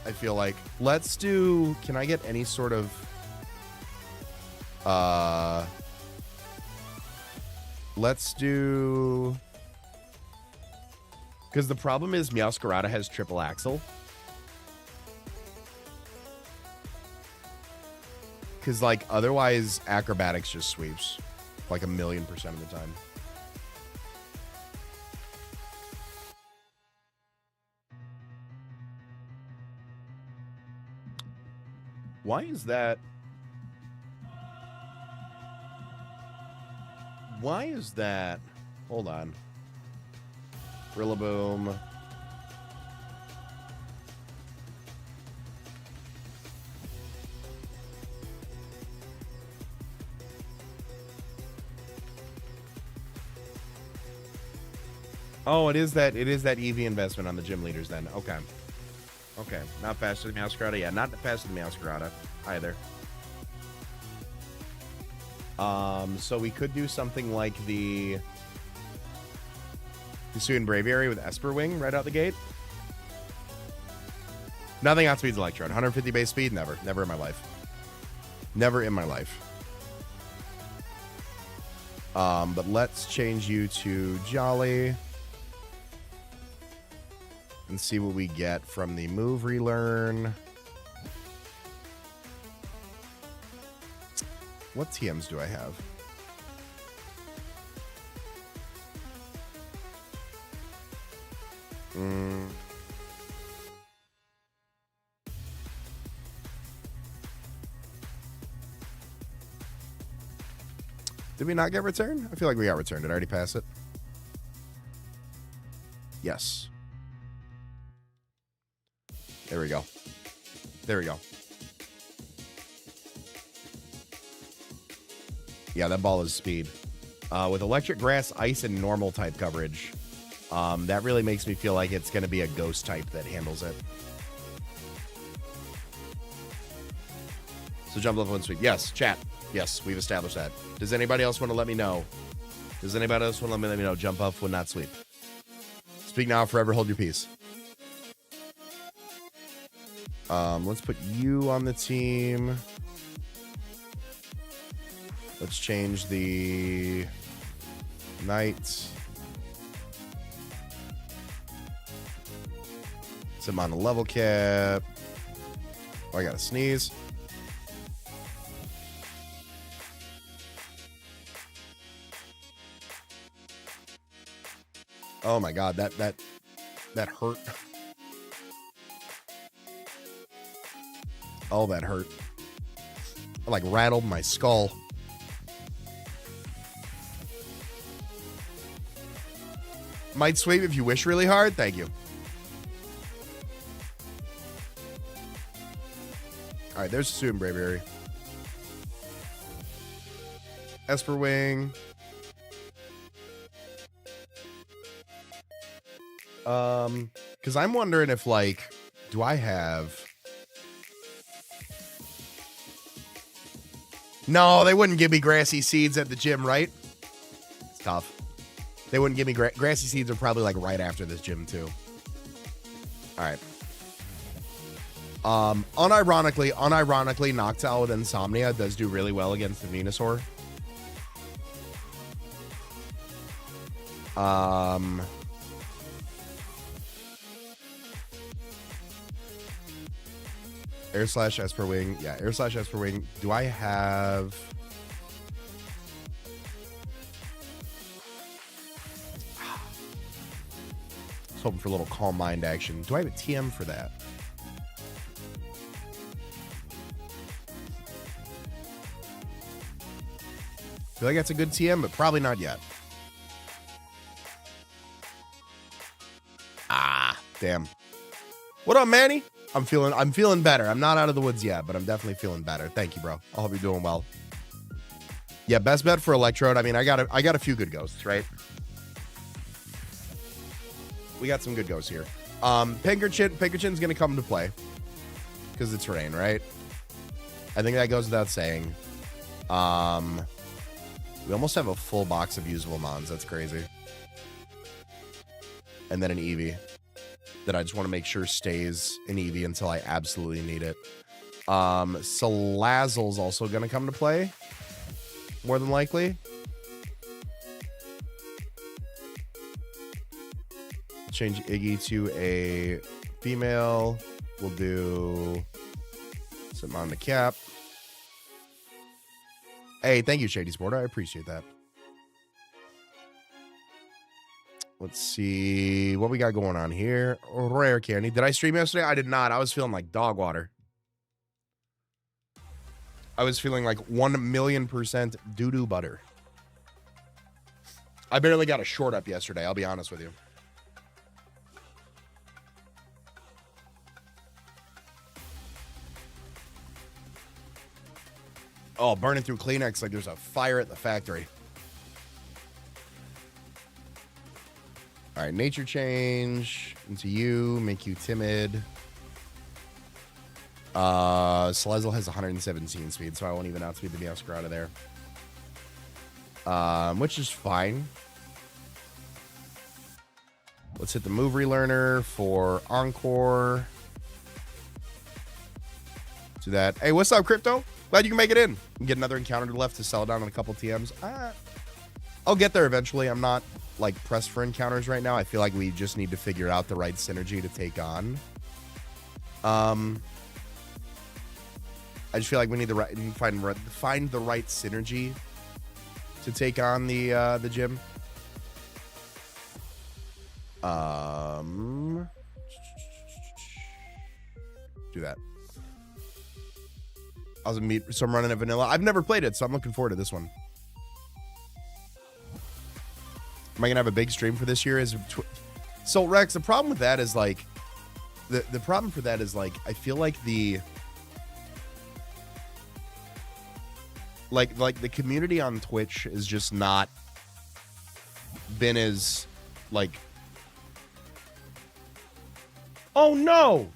I feel like. Let's do... Can I get any sort of... Let's do... Because the problem is Meowscarada has triple axle. Because, like, otherwise, acrobatics just sweeps. Like 1,000,000% of the time. Why is that? Why is that? Hold on. Rillaboom. Oh, it is that EV investment on the gym leaders then. Okay. Okay. Not faster than Meowscarada. Yeah, not faster than Meowscarada either. So we could do something like the Hisuian Braviary with Esper Wing right out the gate. Nothing outspeeds Electrode. 150 base speed? Never. Never in my life. Never in my life. But let's change you to Jolly. and see what we get from the move relearn. What TMs do I have? Did we not get returned? I feel like we got returned. Did I already pass it? Yes. There we go. There we go. Yeah, that ball is speed. With electric, grass, ice, and normal type coverage, that really makes me feel like it's going to be a ghost type that handles it. So jump level and sweep. Yes, chat. Yes, we've established that. Does anybody else want to let me know? Does anybody else want to let me know? Jump up would not sweep. Speak now, forever hold your peace. Let's put you on the team. Let's change the knight. Set him on the level cap. Oh, I gotta sneeze. Oh my god, that hurt. Oh, that hurt. I like rattled my skull. Might sweep if you wish really hard. Thank you. All right, there's Student Bravery. Esper Wing. Because I'm wondering if, like, do I have... No, they wouldn't give me grassy seeds at the gym, right? It's tough. They wouldn't give me grassy seeds are probably like right after this gym too. All right. Unironically, Noctowl with Insomnia does do really well against the Venusaur. Air slash Esper Wing. Yeah, Air slash Esper Wing. Do I have... I was hoping for a little Calm Mind action. Do I have a TM for that? I feel like that's a good TM, but probably not yet. Ah, damn. What up, Manny? I'm feeling better. I'm not out of the woods yet, but I'm definitely feeling better. Thank you, bro. I hope you're doing well. Yeah, best bet for Electrode. I mean, I got a few good ghosts, right? We got some good ghosts here. Pinkerchin's gonna come to play because it's rain, right? I think that goes without saying. We almost have a full box of usable mons. That's crazy. And then an Eevee that I just want to make sure stays an Eevee until I absolutely need it. Salazzle's also going to come to play, more than likely. Change Iggy to a female. We'll do some on the cap. Hey, thank you, Shady Sport. I appreciate that. Let's see what we got going on here. Rare candy. Did I stream yesterday? I did not. I was feeling like dog water. I was feeling like 1,000,000% doo-doo butter. I barely got a short up yesterday. I'll be honest with you. Oh, burning through Kleenex like there's a fire at the factory. All right, nature change into you, make you timid. Salazzle has 117 speed, so I won't even outspeed the Meowscar out of there. Which is fine. Let's hit the move relearner for Encore. Do that. Hey, what's up, Crypto? Glad you can make it in. And get another encounter left to sell down on a couple TMs. I'll get there eventually. I'm not like pressed for encounters right now. I feel like we just need to figure out the right synergy to take on. I just feel like we need find the right synergy to take on the gym. Do that. I was I'm running a vanilla. I've never played it, so I'm looking forward to this one. Am I gonna have a big stream for this year? So Rex, the problem with that is like, the problem for that is like, I feel like the community on Twitch is just not been as like, oh no,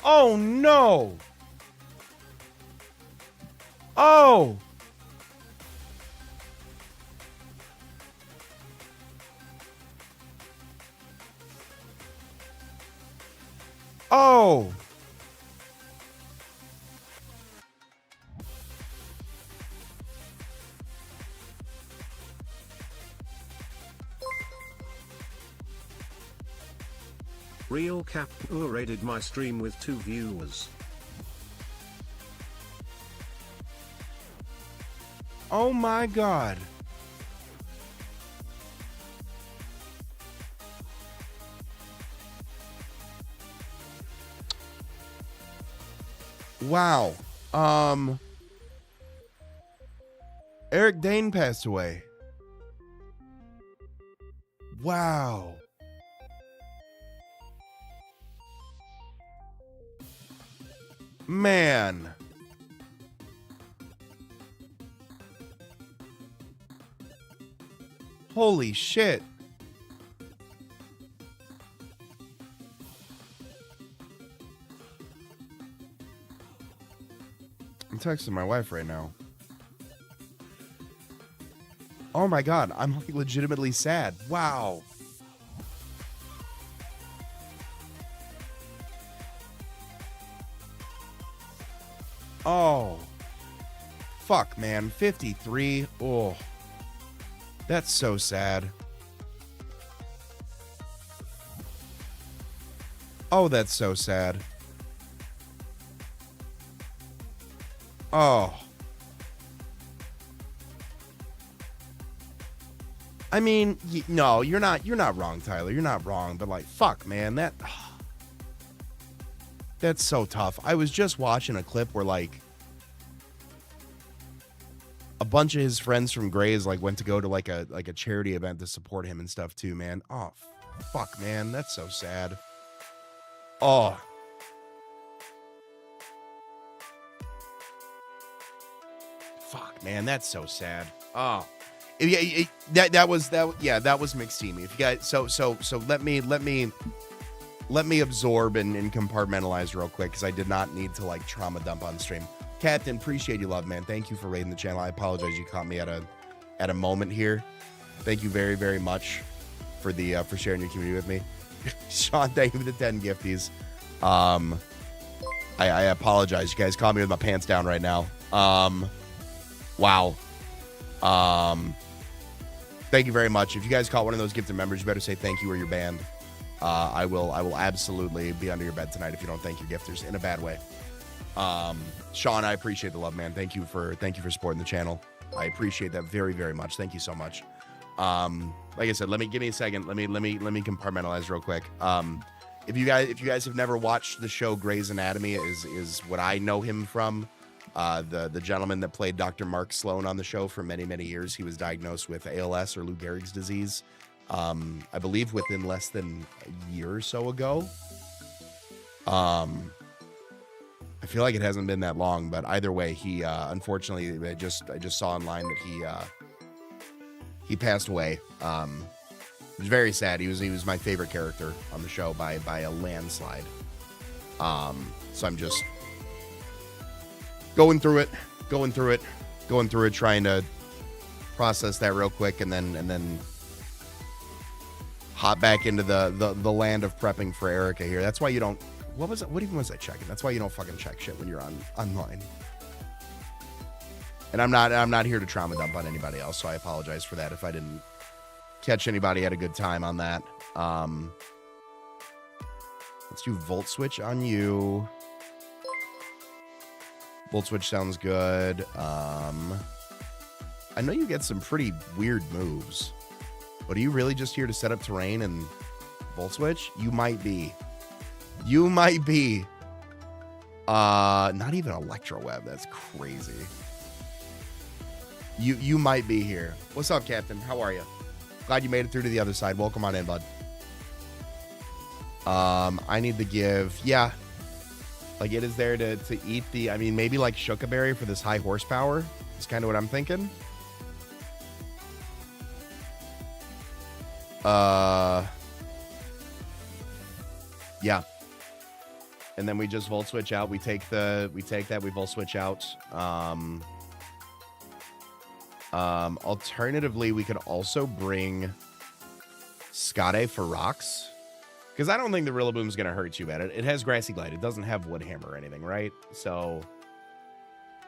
oh no, oh. Oh. Real Cap rated my stream with 2 viewers. Oh my God. Wow. Eric Dane passed away. Wow. Man. Holy shit. I'm texting my wife right now. Oh my God, I'm like legitimately sad. Wow. Oh. Fuck, man. 53. Oh. That's so sad. Oh, that's so sad. Oh. I mean, no, you're not wrong, Tyler. You're not wrong, but like, fuck, man, that's so tough. I was just watching a clip where like a bunch of his friends from Grays like went to go to like a charity event to support him and stuff too, man. Oh, fuck, man, that's so sad. Oh. Fuck, man, that's so sad. Oh, yeah, that was McSteamy. If you guys, so let me absorb and compartmentalize real quick because I did not need to like trauma dump on stream. Captain, appreciate you, love, man. Thank you for raiding the channel. I apologize you caught me at a moment here. Thank you very, very much for sharing your community with me. Sean, thank you for the 10 gifties. I apologize. You guys caught me with my pants down right now. Wow. Thank you very much. If you guys caught one of those gifted members, you better say thank you or you're banned. I will absolutely be under your bed tonight if you don't thank your gifters in a bad way. Sean, I appreciate the love, man. Thank you for supporting the channel. I appreciate that very, very much. Thank you so much. Like I said, give me a second. Let me compartmentalize real quick. If you guys have never watched the show Grey's Anatomy, is what I know him from. The gentleman that played Dr. Mark Sloan on the show for many, many years. He was diagnosed with ALS or Lou Gehrig's disease. I believe within less than a year or so ago. I feel like it hasn't been that long, but either way, he unfortunately I just saw online that he passed away. It was very sad. He was my favorite character on the show by a landslide. So I'm just going through it, trying to process that real quick, and then hop back into the land of prepping for Erica here. That's why you don't. What even was I checking? That's why you don't fucking check shit when you're online. And I'm not here to trauma dump on anybody else, so I apologize for that if I didn't catch anybody at a good time on that. Let's do Volt Switch on you. Volt Switch sounds good. I know you get some pretty weird moves, but are you really just here to set up terrain and Volt Switch? You might be. You might be. Not even Electro Web. That's crazy. You might be here. What's up, Captain? How are you? Glad you made it through to the other side. Welcome on in, bud. I need to give, yeah. Like, it is there to eat the, I mean, maybe like Shuka Berry for this high horsepower. Is kind of what I'm thinking. Yeah. And then we just Volt Switch out. We take that, we Volt Switch out. Alternatively, we could also bring Skade for rocks. Because I don't think the Rillaboom is going to hurt too bad. It has Grassy Glide. It doesn't have Wood Hammer or anything, right? So,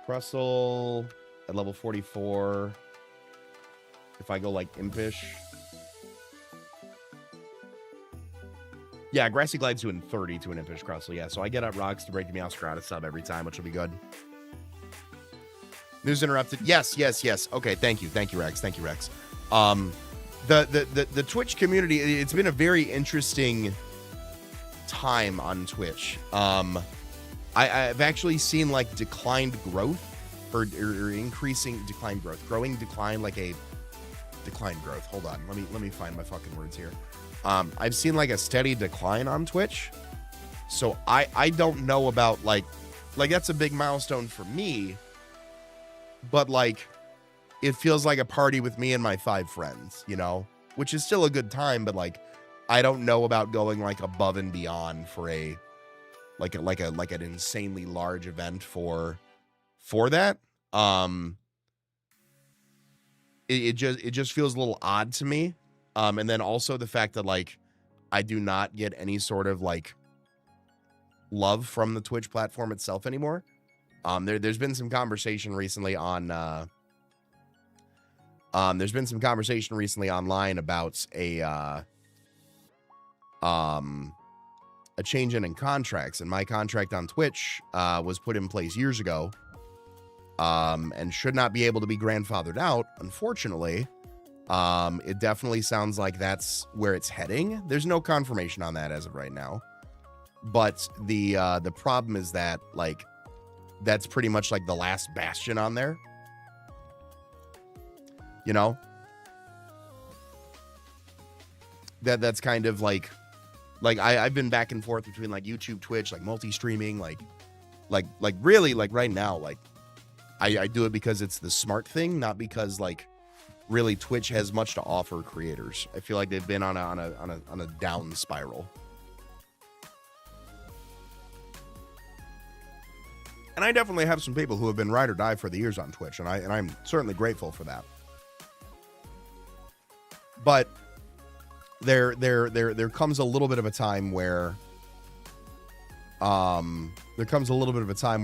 Crustle at level 44. If I go like Impish. Yeah, Grassy Glide's doing 30 to an Impish Crustle. Yeah, so I get up rocks to break the Meowscarada sub every time, which will be good. News interrupted. Yes. Okay, thank you, Rex. Thank you, Rex. The Twitch community, it's been a very interesting time on Twitch. I've actually seen like declined growth or increasing declined growth, growing decline, like a declined growth. Hold on, let me find my fucking words here. I've seen like a steady decline on Twitch. So I don't know about like that's a big milestone for me, but like it feels like a party with me and my 5 friends, you know, which is still a good time, but like I don't know about going like above and beyond for a like an insanely large event for that. It just feels a little odd to me. And then also the fact that like I do not get any sort of like love from the Twitch platform itself anymore. There's been some conversation recently on there's been some conversation recently online about a change in contracts, and my contract on Twitch was put in place years ago and should not be able to be grandfathered out, unfortunately. It definitely sounds like that's where it's heading. There's no confirmation on that as of right now, but the problem is that like that's pretty much like the last bastion on there, you know. That's kind of like I've been back and forth between like YouTube, Twitch, like multi-streaming, like really like right now, like I do it because it's the smart thing, not because like really Twitch has much to offer creators. I feel like they've been on a down spiral. And I definitely have some people who have been ride or die for the years on Twitch, and I'm certainly grateful for that. But there comes a little bit of a time where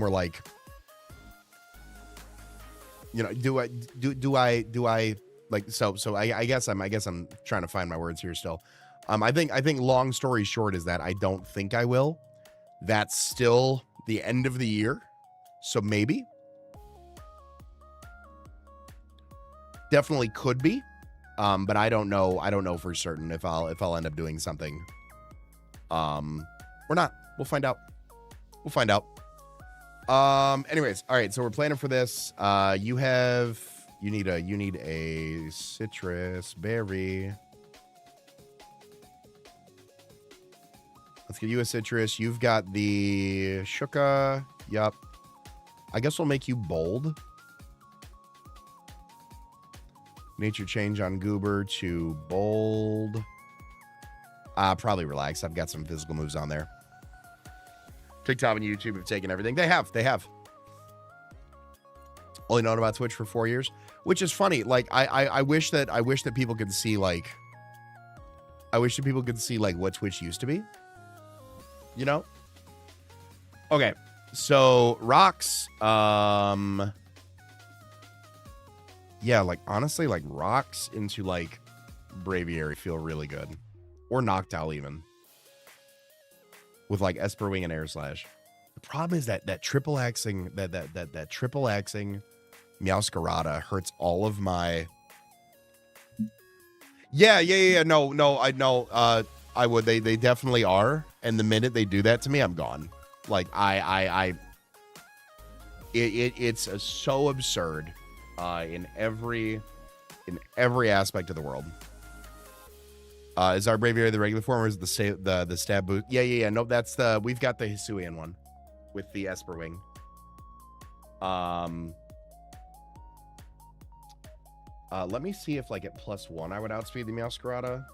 like, you know, do I like, so I guess I'm trying to find my words here still. I think long story short is that I don't think I will. That's still the end of the year. So maybe. Definitely could be. But I don't know for certain if I'll end up doing something. Or not. We'll find out. Anyways, all right, so we're planning for this. You need a citrus berry. Let's give you a citrus. You've got the Shuka. Yup. I guess we'll make you bold. Nature change on Goober to bold. Probably relax. I've got some physical moves on there. TikTok and YouTube have taken everything. They have. Only known about Twitch for 4 years, which is funny. Like I wish that people could see like. I wish that people could see like what Twitch used to be. You know. Okay. So rocks, Yeah, like, honestly, like, rocks into, like, Braviary feel really good. Or Noctowl, even. With, like, Esper Wing and Air Slash. The problem is that triple axing, that triple axing Meowscarada hurts all of my... Yeah. No, I know. I would. They definitely are. And the minute they do that to me, I'm gone. Like, it's so absurd in every aspect of the world. Is our Braviary the regular form, or is the stab boost? Yeah. No, that's we've got the Hisuian one with the Esper Wing. Let me see if, like, at +1 I would outspeed the Meowscarada.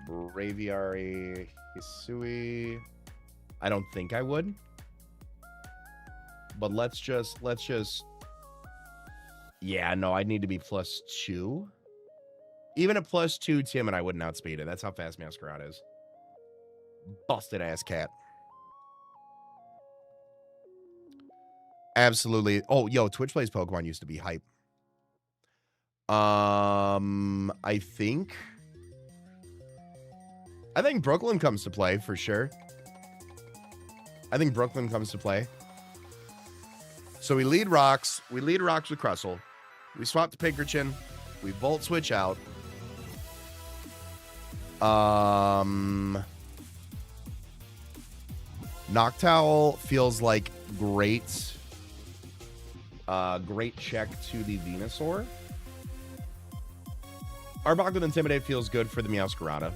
Braviary, Hisui. I don't think I would. But let's just. Yeah, no, I'd need to be +2. Even at +2, Tim and I wouldn't outspeed it. That's how fast Meowscarada is. Busted ass cat. Absolutely. Oh, yo, Twitch Plays Pokemon used to be hype. I think Brooklyn comes to play for sure. I think Brooklyn comes to play. So we lead rocks. We lead rocks with Crustle. We swap to Pinkerchin. We Volt Switch out. Noctowl feels like great. Great check to the Venusaur. Arbok with Intimidate feels good for the Meowscarada.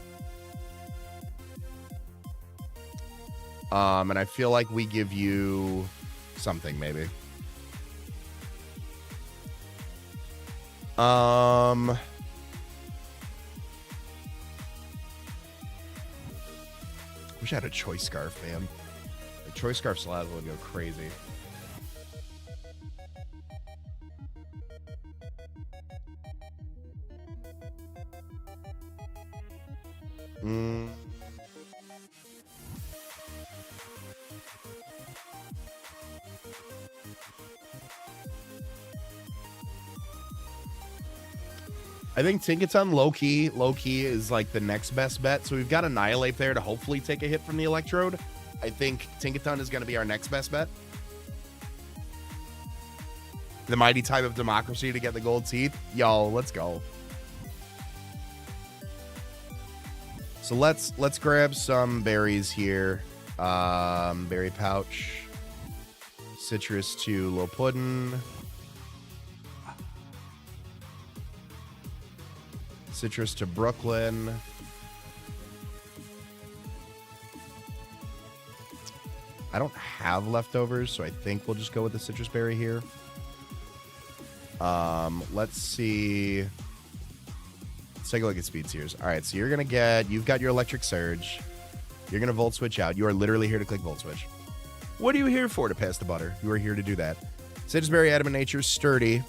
And I feel like we give you something, maybe. Wish I had a Choice Scarf, man. A Choice Scarf Salazzle would go crazy. I think Tinkaton low-key is like the next best bet. So we've got Annihilate there to hopefully take a hit from the Electrode. I think Tinkaton is going to be our next best bet. The mighty type of Democracy to get the gold teeth. Yo, let's go. So let's grab some berries here. Berry pouch. Citrus to Lopuddin. Citrus to Brooklyn. I don't have leftovers, so I think we'll just go with the citrus berry here. Let's see. Let's take a look at speed tiers. All right, so you've got your electric surge. You're gonna Volt Switch out. You are literally here to click Volt Switch. What are you here for? To pass the butter. You are here to do that. Citrus berry, adamant nature, sturdy.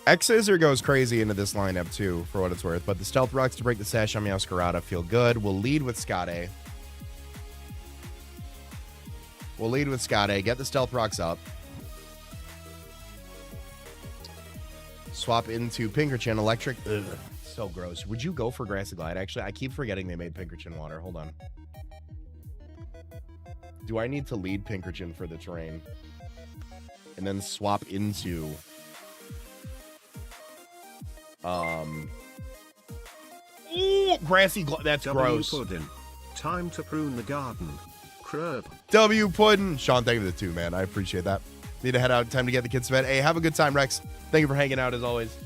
X-Scissor goes crazy into this lineup, too, for what it's worth. But the Stealth Rocks to break the sash on Meowscarada feel good. We'll lead with Skade. Get the Stealth Rocks up. Swap into Pinkerchin. Electric. Ugh, so gross. Would you go for Grassy Glide? Actually, I keep forgetting they made Pinkerchin water. Hold on. Do I need to lead Pinkerchin for the terrain? And then swap into... Ooh, Grassy Glide. That's gross. Puddin'. Time to prune the garden. Crub. W Puddin'. Sean, thank you for the 2, man. I appreciate that. Need to head out. Time to get the kids to bed. Hey, have a good time, Rex. Thank you for hanging out as always.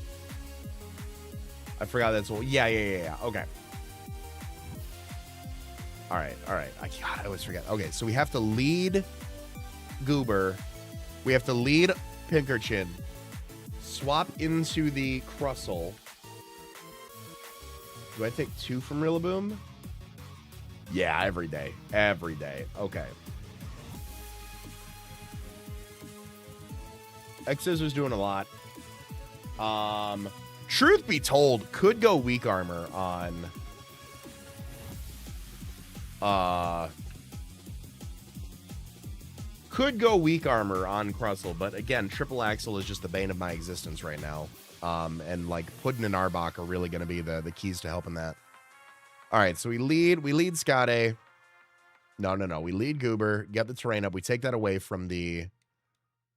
I forgot that's all. Yeah. Okay. All right. I always forget. Okay, so we have to lead Goober. We have to lead Pinkerchin. Swap into the Crustle. Do I take 2 from Rillaboom? Yeah, every day. Okay. X-Scissor's doing a lot. Truth be told, could go weak armor on... could go weak armor on Crustle, but again, triple axle is just the bane of my existence right now. And like Puddin and Arbok are really going to be the keys to helping that. All right, so we lead Skade. No. We lead Goober, get the terrain up. We take that away from the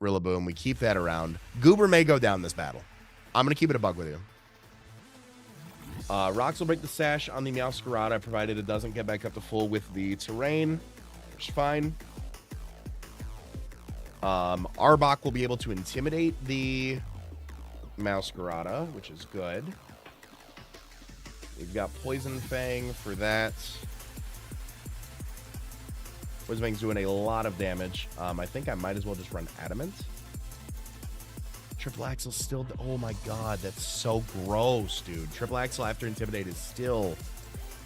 Rillaboom. We keep that around. Goober may go down this battle. I'm going to keep it a bug with you. Rocks will break the sash on the Meowscarada, provided it doesn't get back up to full with the terrain, which is fine. Arbok will be able to intimidate the Meowscarada, which is good. We've got Poison Fang for that. Poison Fang's doing a lot of damage. I think I might as well just run Adamant. Triple Axle still... Oh my god, that's so gross, dude. Triple Axle after Intimidate is still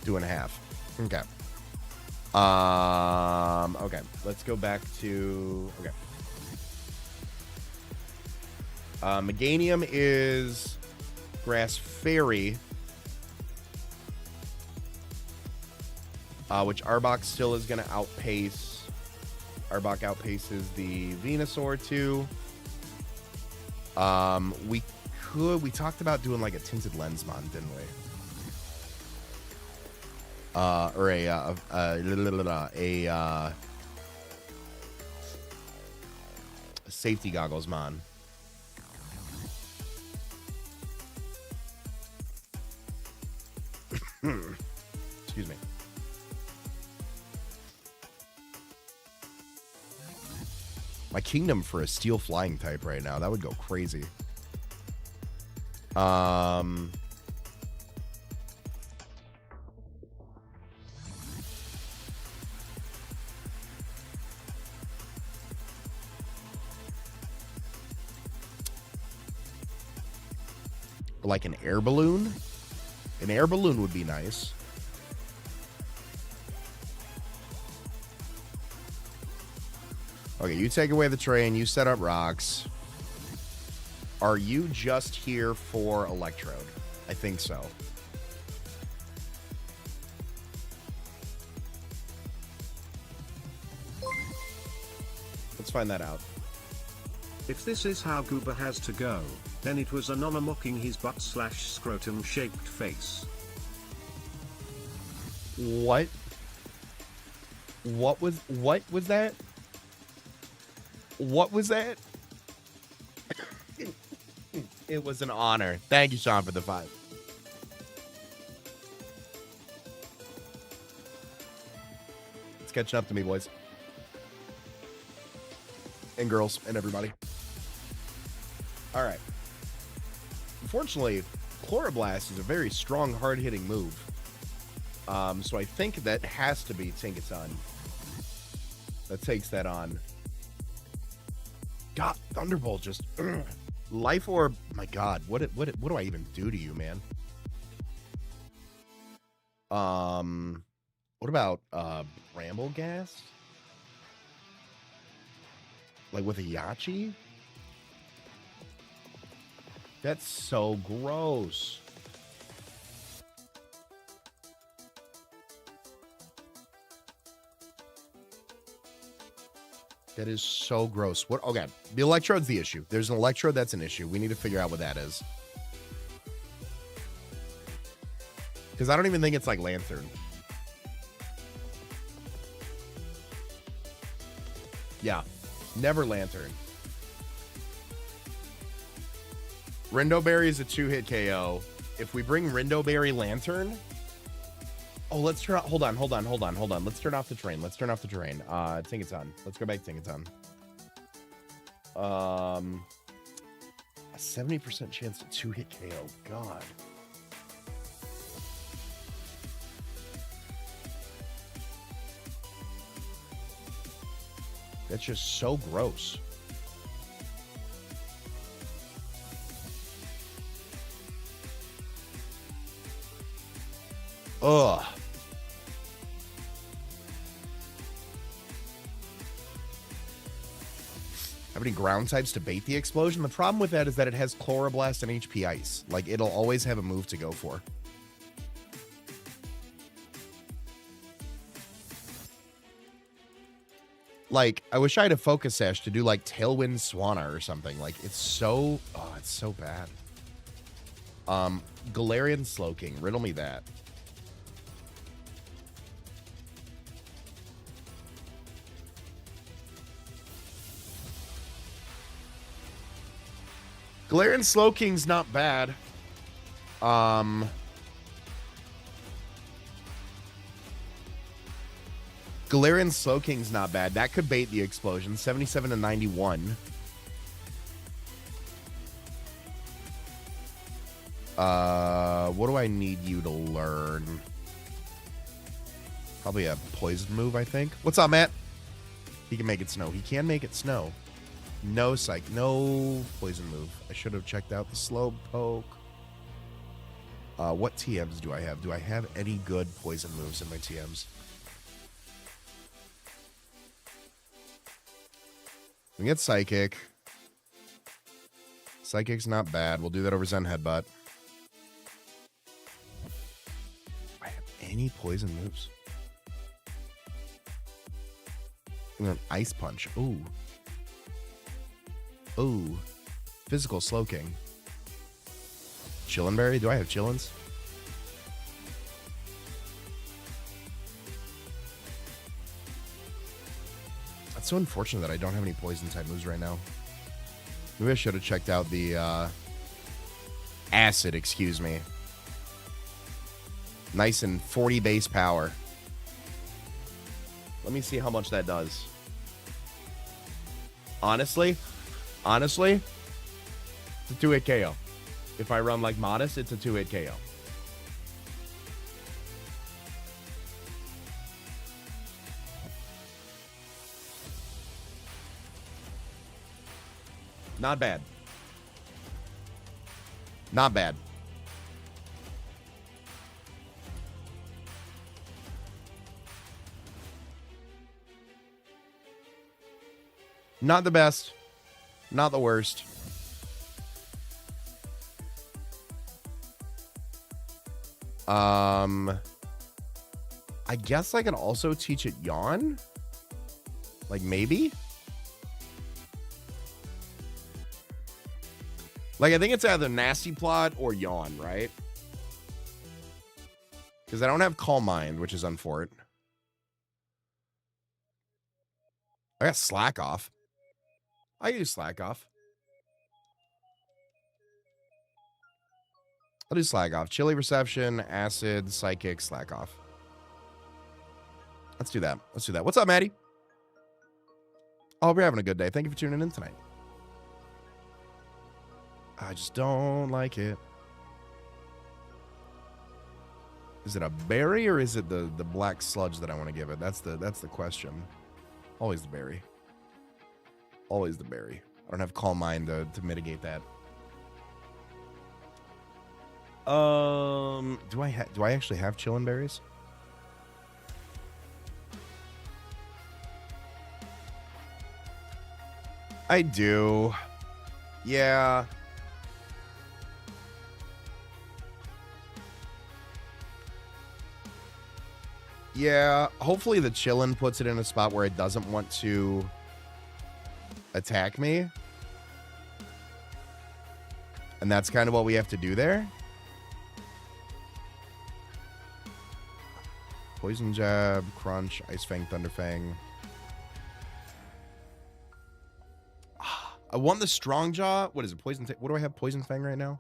doing half. Okay. Okay, let's go back to... Okay. Meganium is Grass Fairy. Which Arbok still is going to outpace. Arbok outpaces the Venusaur too. We talked about doing like a Tinted Lensmon, didn't we? Or a Safety Goggles Mon. Excuse me. My Kingdom for a Steel Flying type right now. That would go crazy. Like an air balloon? An air balloon would be nice. Okay, you take away the train, you set up rocks. Are you just here for Electrode? I think so. Let's find that out. If this is how Goober has to go, then it was Anoma mocking his butt/scrotum-shaped face. What? What was that? What was that? It was an honor. Thank you, Sean, for the 5. It's catching up to me, boys. And girls, and everybody. All right. Unfortunately, Chloroblast is a very strong, hard-hitting move. So I think that has to be Tinkaton that takes that on. God, Thunderbolt just... Life Orb, my God, what do I even do to you, man? What about Brambleghast? Like with a Yachi? That's so gross. That is so gross. What? Okay, the Electrode's the issue. There's an Electrode that's an issue. We need to figure out what that is. Because I don't even think it's like Lantern. Yeah, never Lantern. Rindoberry is a 2-hit KO. If we bring Rindoberry Lantern... Oh, let's turn off... Hold on. Let's turn off the train. Tinkaton. Let's go back to Tinkaton. A 70% chance to 2-hit KO. God. That's just so gross. Ugh. Have any ground types to bait the explosion? The problem with that is that it has Chloroblast and HP Ice. Like, it'll always have a move to go for. Like, I wish I had a focus sash to do like Tailwind Swanna or something. Like, it's so bad. Galarian Slowking. Riddle me that. Galarian Slowking's not bad. Galarian Slowking's not bad. That could bait the explosion. 77 to 91. What do I need you to learn? Probably a poison move, I think. What's up, Matt? He can make it snow. He can make it snow. No psych. No poison move. I should have checked out the slow poke. What TMs do I have? Do I have any good poison moves in my TMs? We get Psychic. Psychic's not bad. We'll do that over Zen Headbutt. Do I have any poison moves? An Ice Punch. Ooh. Ooh. Physical Slowking. Chillinberry? Do I have Chillins? That's so unfortunate that I don't have any poison type moves right now. Maybe I should have checked out the acid, excuse me. Nice and 40 base power. Let me see how much that does. Honestly, it's a 2-hit KO. If I run like Modest, it's a 2-hit KO. Not bad. Not bad. Not the best. Not the worst. I guess I can also teach it Yawn. Like, maybe? Like, I think it's either Nasty Plot or Yawn, right? Because I don't have Calm Mind, which is unfortunate. I got Slack Off. I can do Slack Off. I'll do Slack Off. Chilly Reception, Acid, Psychic, Slack Off. Let's do that. Let's do that. What's up, Maddie? Oh, we're having a good day. Thank you for tuning in tonight. I just don't like it. Is it a berry or is it the black sludge that I want to give it? That's the question. Always the berry. Always the berry. I don't have Calm Mind to mitigate that. Do I actually have Chillin' Berries? I do. Yeah. Yeah, hopefully the Chillin' puts it in a spot where it doesn't want to attack me. And that's kind of what we have to do there. Poison Jab, Crunch, Ice Fang, Thunder Fang. I won the Strong Jaw. What is it? Poison. What do I have? Poison Fang right now?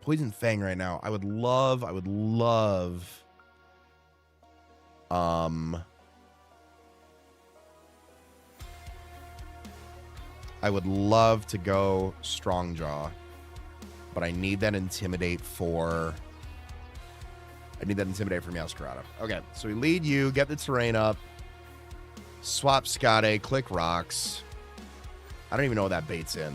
Poison Fang right now. I would love. I would love to go Strong Jaw, but I need that Intimidate for. I need that Intimidate for Meowscarada. Okay, so we lead you, get the terrain up, swap Skade, click rocks. I don't even know what that bait's in.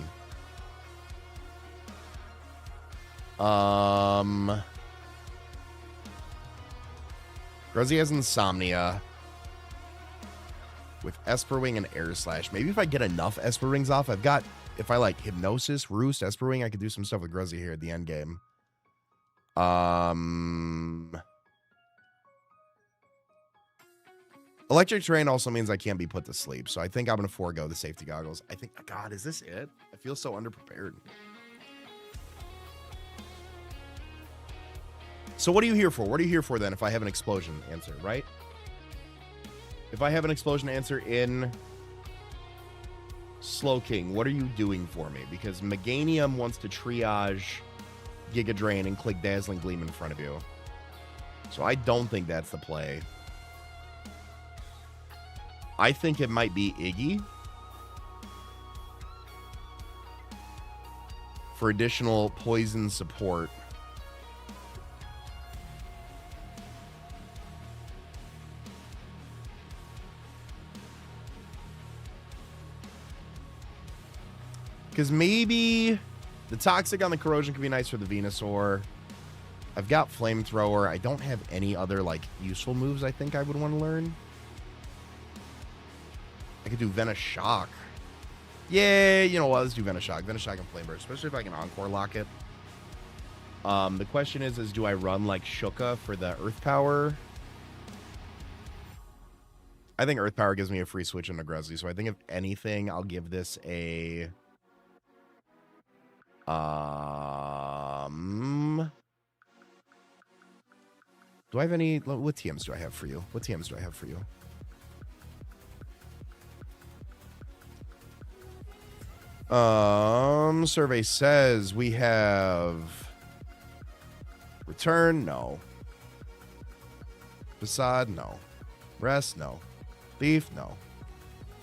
Gruzzy has Insomnia with Esper Wing and Air Slash. Maybe if I get enough Esper Rings off, if I like Hypnosis, Roost, Esper Wing, I could do some stuff with Gruzzy here at the end game. Electric terrain also means I can't be put to sleep, so I think I'm going to forego the safety goggles. I think, God, is this it? I feel so underprepared. So what are you here for? What are you here for then if I have an explosion answer, right? If I have an explosion answer in Slowking, what are you doing for me? Because Meganium wants to triage Giga Drain and click Dazzling Gleam in front of you. So I don't think that's the play. I think it might be Iggy for additional poison support. Because maybe the Toxic on the Corrosion could be nice for the Venusaur. I've got Flamethrower. I don't have any other, like, useful moves I think I would want to learn. I could do Venoshock. Yeah, you know what? Let's do Venoshock. Venoshock and Flame Burst, especially if I can Encore Lock it. The question is do I run, like, Shuka for the Earth Power? I think Earth Power gives me a free switch into Grizzly, so I think if anything, I'll give this a... Do I have any... What TMs do I have for you? What TMs do I have for you? Survey says we have... Return? No. Facade? No. Rest? No. Thief? No.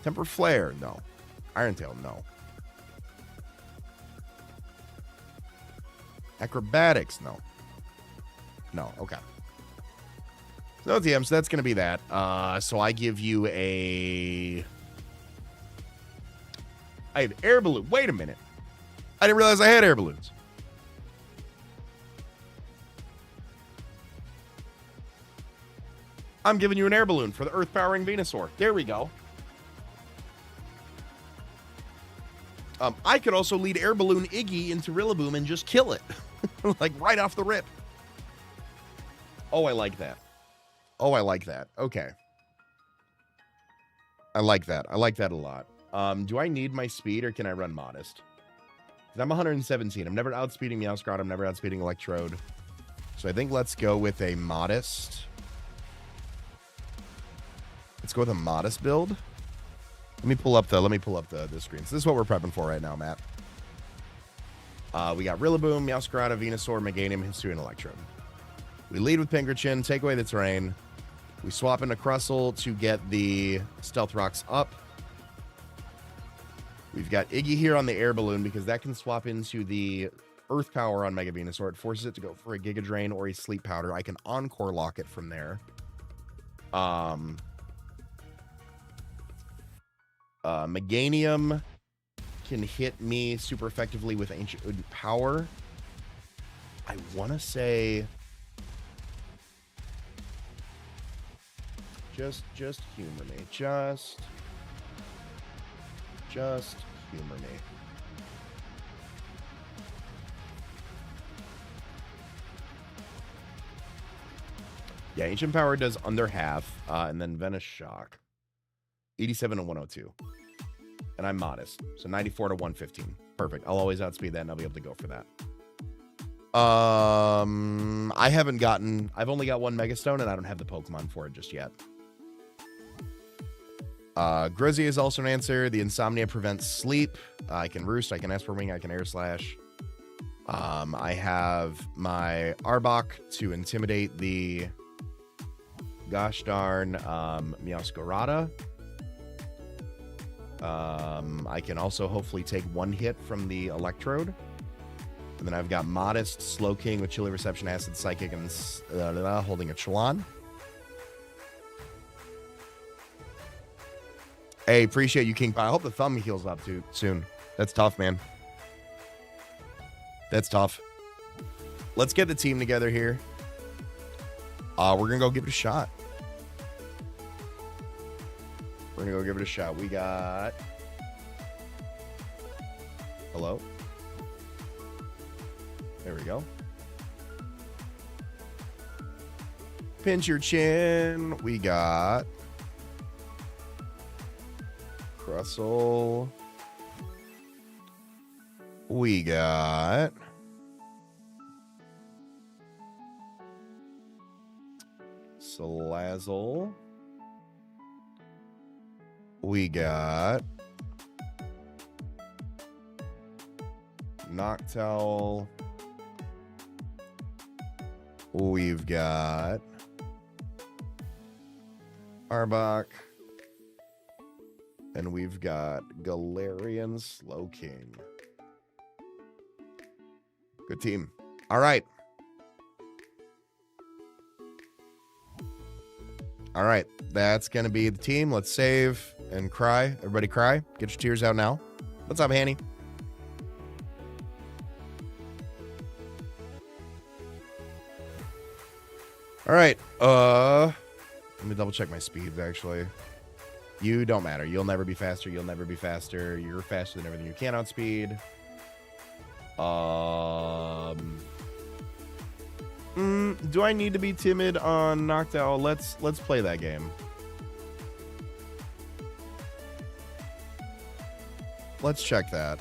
Temper Flare? No. Iron Tail? No. Acrobatics? No. No. Okay. No TM, so that's going to be that. So I give you a... I have air balloon. Wait a minute. I didn't realize I had air balloons. I'm giving you an air balloon for the Earth Powering Venusaur. There we go. I could also lead air balloon Iggy into Rillaboom and just kill it. Like right off the rip. Oh, I like that. Oh, I like that. Okay. I like that. I like that a lot. Do I need my speed or can I run Modest? I'm 117. I'm never outspeeding Meowscarada. I'm never outspeeding Electrode. So I think let's go with a Modest. Let's go with a Modest build. Let me pull up the screen. So this is what we're prepping for right now, Matt. We got Rillaboom, Meowscarada, Venusaur, Meganium, Hisuian, Electrode. We lead with Pinkerchin, take away the terrain. We swap into Crustle to get the Stealth Rocks up. We've got Iggy here on the air balloon because that can swap into the Earth Power on Mega Venusaur. It forces it to go for a Giga Drain or a Sleep Powder. I can Encore Lock it from there. Meganium can hit me super effectively with Ancient Power. I want to say... Just humor me. Just humor me. Yeah, Ancient Power does under half, and then Venoshock. 87 to 102. And I'm Modest, so 94 to 115. Perfect. I'll always outspeed that, and I'll be able to go for that. I've only got one Megastone, and I don't have the Pokemon for it just yet. Grizzy is also an answer. The Insomnia prevents sleep. I can Roost, I can Esper Wing, I can Air Slash. I have my Arbok to intimidate the gosh darn Meowscarada. I can also hopefully take one hit from the Electrode. And then I've got Modest, Slowking with Chilly Reception, Acid Psychic, and holding a Chalon. Hey, appreciate you, King Pie. I hope the thumb heals up too soon. That's tough, man. That's tough. Let's get the team together here. We're going to go give it a shot. We're going to go give it a shot. We got... Hello? There we go. Pinch your chin. We got Crustle. We got Salazzle. We got Noctowl. We've got Arbok. And we've got Galarian Slowking. Good team. All right. All right. That's going to be the team. Let's save and cry. Everybody cry. Get your tears out now. What's up, Hanny? All right. Let me double check my speeds, actually. You don't matter. You'll never be faster. You'll never be faster. You're faster than everything you can on speed. Do I need to be timid on Noctowl? Let's play that game. Let's check that.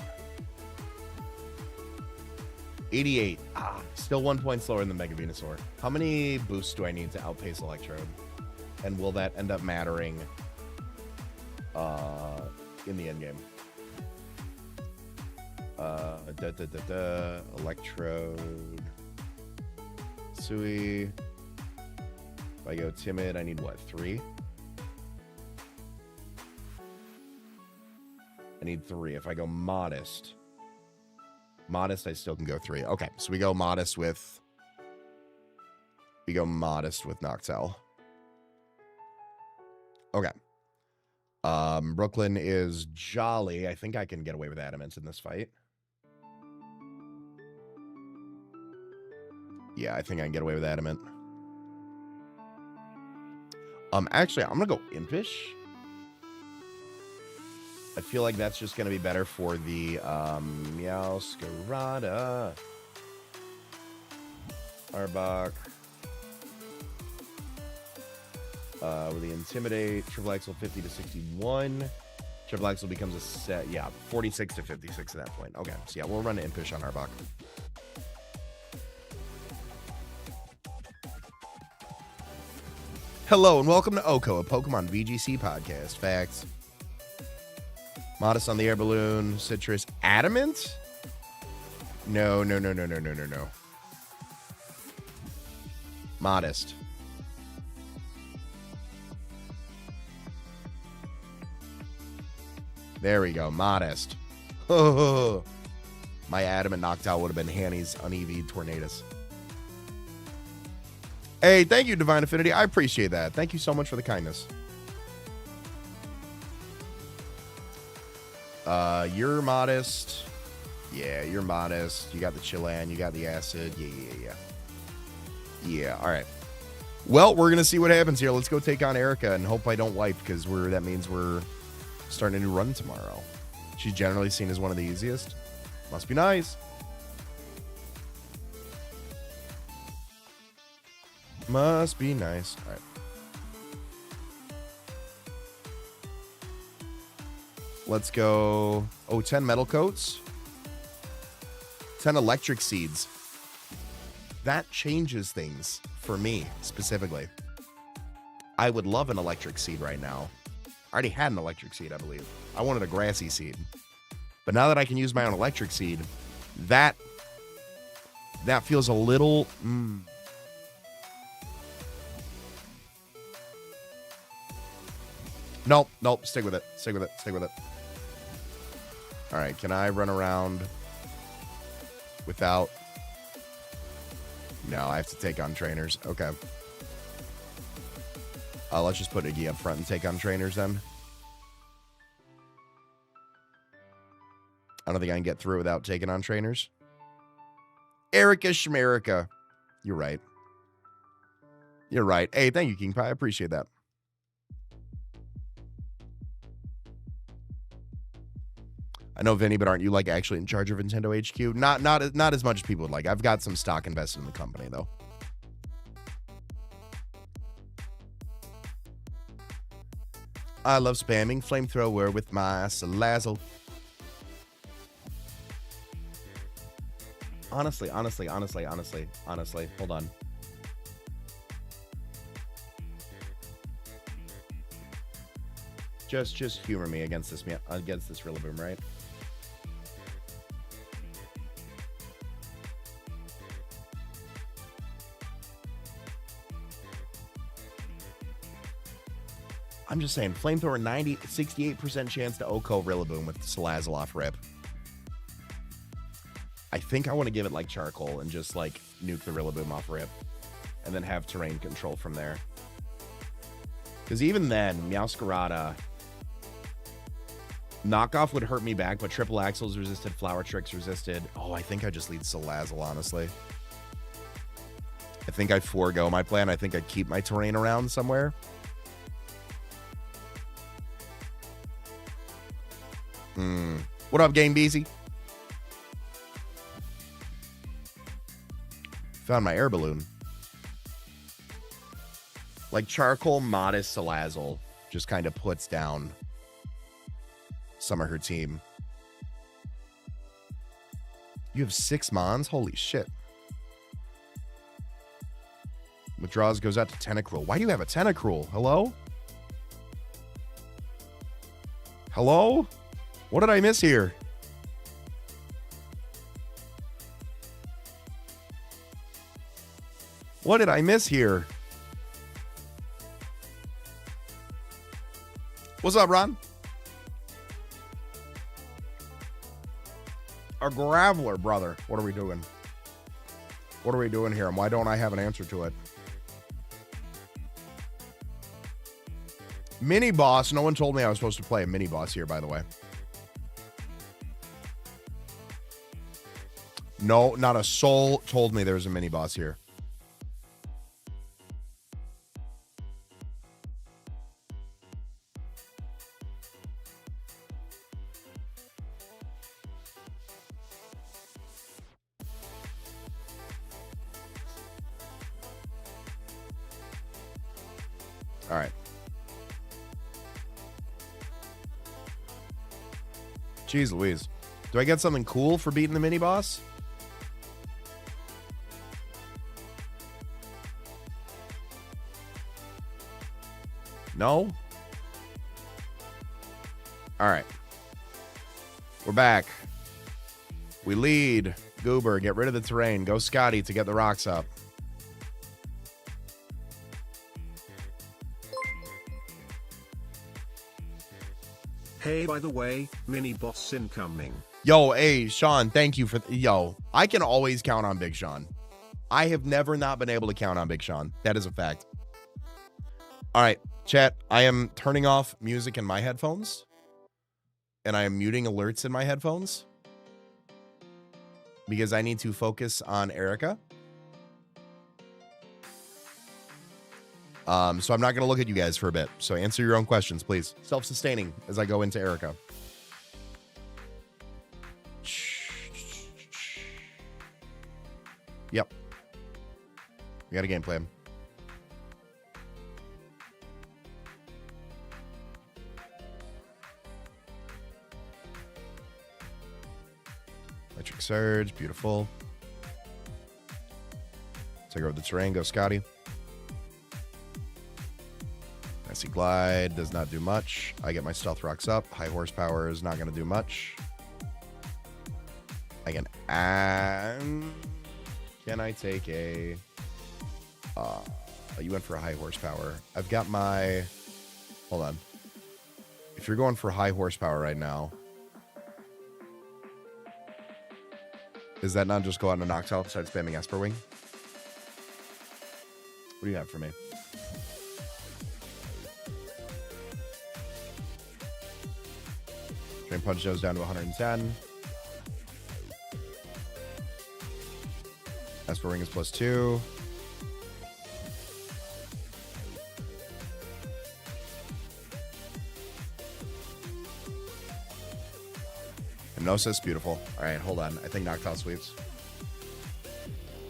88. Still 1 point slower than Mega Venusaur. How many boosts do I need to outpace Electrode? And will that end up mattering in the end game? Electrode. Sui. If I go timid, I need what? 3? I need 3. If I go modest, I still can go 3. Okay, so we go modest with Noctowl. Okay. Brooklyn is jolly. I think I can get away with Adamant in this fight. Yeah, I think I can get away with Adamant. Actually, I'm gonna go Impish. I feel like that's just gonna be better for the Meowscarada. Arbok. With the Intimidate, Triple Axel 50 to 61. Triple Axel becomes a set, 46 to 56 at that point. Okay, so yeah, we'll run Impish on Arbok. Hello and welcome to Oko, a Pokemon VGC podcast. Facts. Modest on the air balloon. Citrus. Adamant? No. Modest. There we go. Modest. Oh, my Adamant Noctowl would have been Hanny's Uneevee Tornadus. Hey, thank you, Divine Affinity. I appreciate that. Thank you so much for the kindness. You're modest. Yeah, you're modest. You got the Chilan. You got the Acid. Yeah, all right. Well, we're going to see what happens here. Let's go take on Erica and hope I don't wipe because that means we're starting a new run tomorrow. She's generally seen as one of the easiest. Must be nice. Must be nice. All right. Let's go. 10 metal coats. 10 electric seeds. That changes things for me specifically. I would love an electric seed right now. I already had an electric seed, I believe. I wanted a grassy seed. But now that I can use my own electric seed, that feels a little... Nope. Stick with it. All right, can I run around without... No, I have to take on trainers. Okay. Let's just put Iggy up front and take on trainers then. I don't think I can get through without taking on trainers. Erica Schmerica. You're right. Hey, thank you, King Pie. I appreciate that. I know, Vinny, but aren't you actually in charge of Nintendo HQ? Not as much as people would like. I've got some stock invested in the company though. I love spamming flamethrower with my Salazzle. Honestly, hold on. Just humor me against this Rillaboom, right? I'm just saying, flamethrower 68% chance to OHKO Rillaboom with Salazzle off rip. I think I want to give it like charcoal and just like nuke the Rillaboom off rip, and then have terrain control from there. Because even then, Meowscarada knockoff would hurt me back, but triple axles resisted, flower tricks resisted. Oh, I think I just lead Salazzle, honestly. I think I forego my plan. I think I'd keep my terrain around somewhere. What up, Game Beezy? Found my air balloon. Like charcoal, modest Salazzle just kind of puts down some of her team. You have 6 Mons? Holy shit. Withdraws goes out to Tentacruel. Why do you have a Tentacruel? Hello? Hello? What did I miss here? What did I miss here? What's up, Ron? A Graveler, brother. What are we doing? What are we doing here? And why don't I have an answer to it? Mini boss. No one told me I was supposed to play a mini boss here, by the way. No, not a soul told me there was a mini boss here. All right. Jeez Louise. Do I get something cool for beating the mini boss? No? All right. We're back. We lead. Goober, get rid of the terrain. Go Scotty to get the rocks up. Hey, by the way, mini boss incoming. Yo, hey, Sean, thank you for... Yo, I can always count on Big Sean. I have never not been able to count on Big Sean. That is a fact. All right, chat. I am turning off music in my headphones. And I am muting alerts in my headphones. Because I need to focus on Erica. So I'm not going to look at you guys for a bit. So answer your own questions, please. Self-sustaining as I go into Erica. Yep. We got a game plan. Electric Surge, beautiful. Take over the terrain, go Scotty. Icy Glide does not do much. I get my Stealth Rocks up. High Horsepower is not going to do much. I can add... Can I take a... you went for a High Horsepower. I've got my... Hold on. If you're going for High Horsepower right now... Is that not just go out into Noctowl and start spamming Esper Wing? What do you have for me? Drain Punch goes down to 110. Esper Ring is +2. Hypnosis, beautiful. All right, hold on. I think Noctowl sweeps.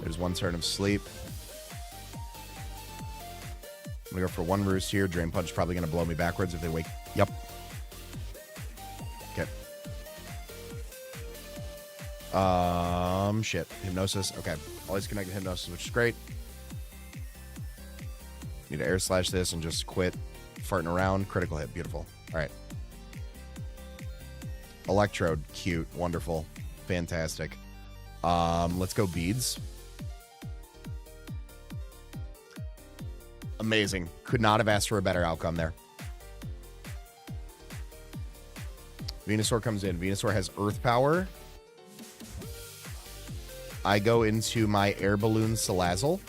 There's one turn of sleep. I'm going to go for one roost here. Drain Punch probably going to blow me backwards if they wake. Yep. Okay. Shit. Hypnosis. Okay. Always connected Hypnosis, which is great. Need to air slash this and just quit farting around. Critical hit. Beautiful. All right. Electrode. Cute. Wonderful. Fantastic. Let's go beads. Amazing. Could not have asked for a better outcome there. Venusaur comes in. Venusaur has Earth Power. I go into my Air Balloon Salazzle.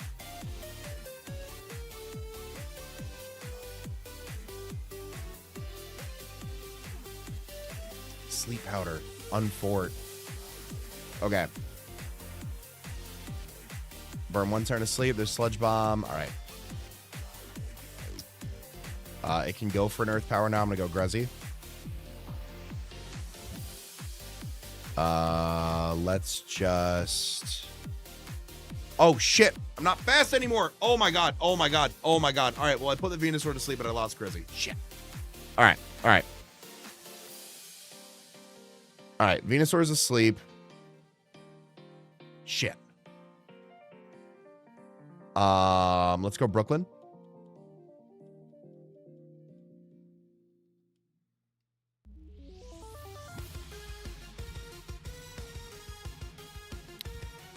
Sleep Powder. Unfort. Okay. Burn one turn of sleep. There's Sludge Bomb. All right. It can go for an Earth Power now. I'm going to go Gruzzy. Let's just... Oh, shit. I'm not fast anymore. Oh, my God. Oh, my God. Oh, my God. All right. Well, I put the Venusaur to sleep, but I lost Gruzzy. Shit. All right. All right. All right. Venusaur's asleep. Shit. Let's go Brooklyn.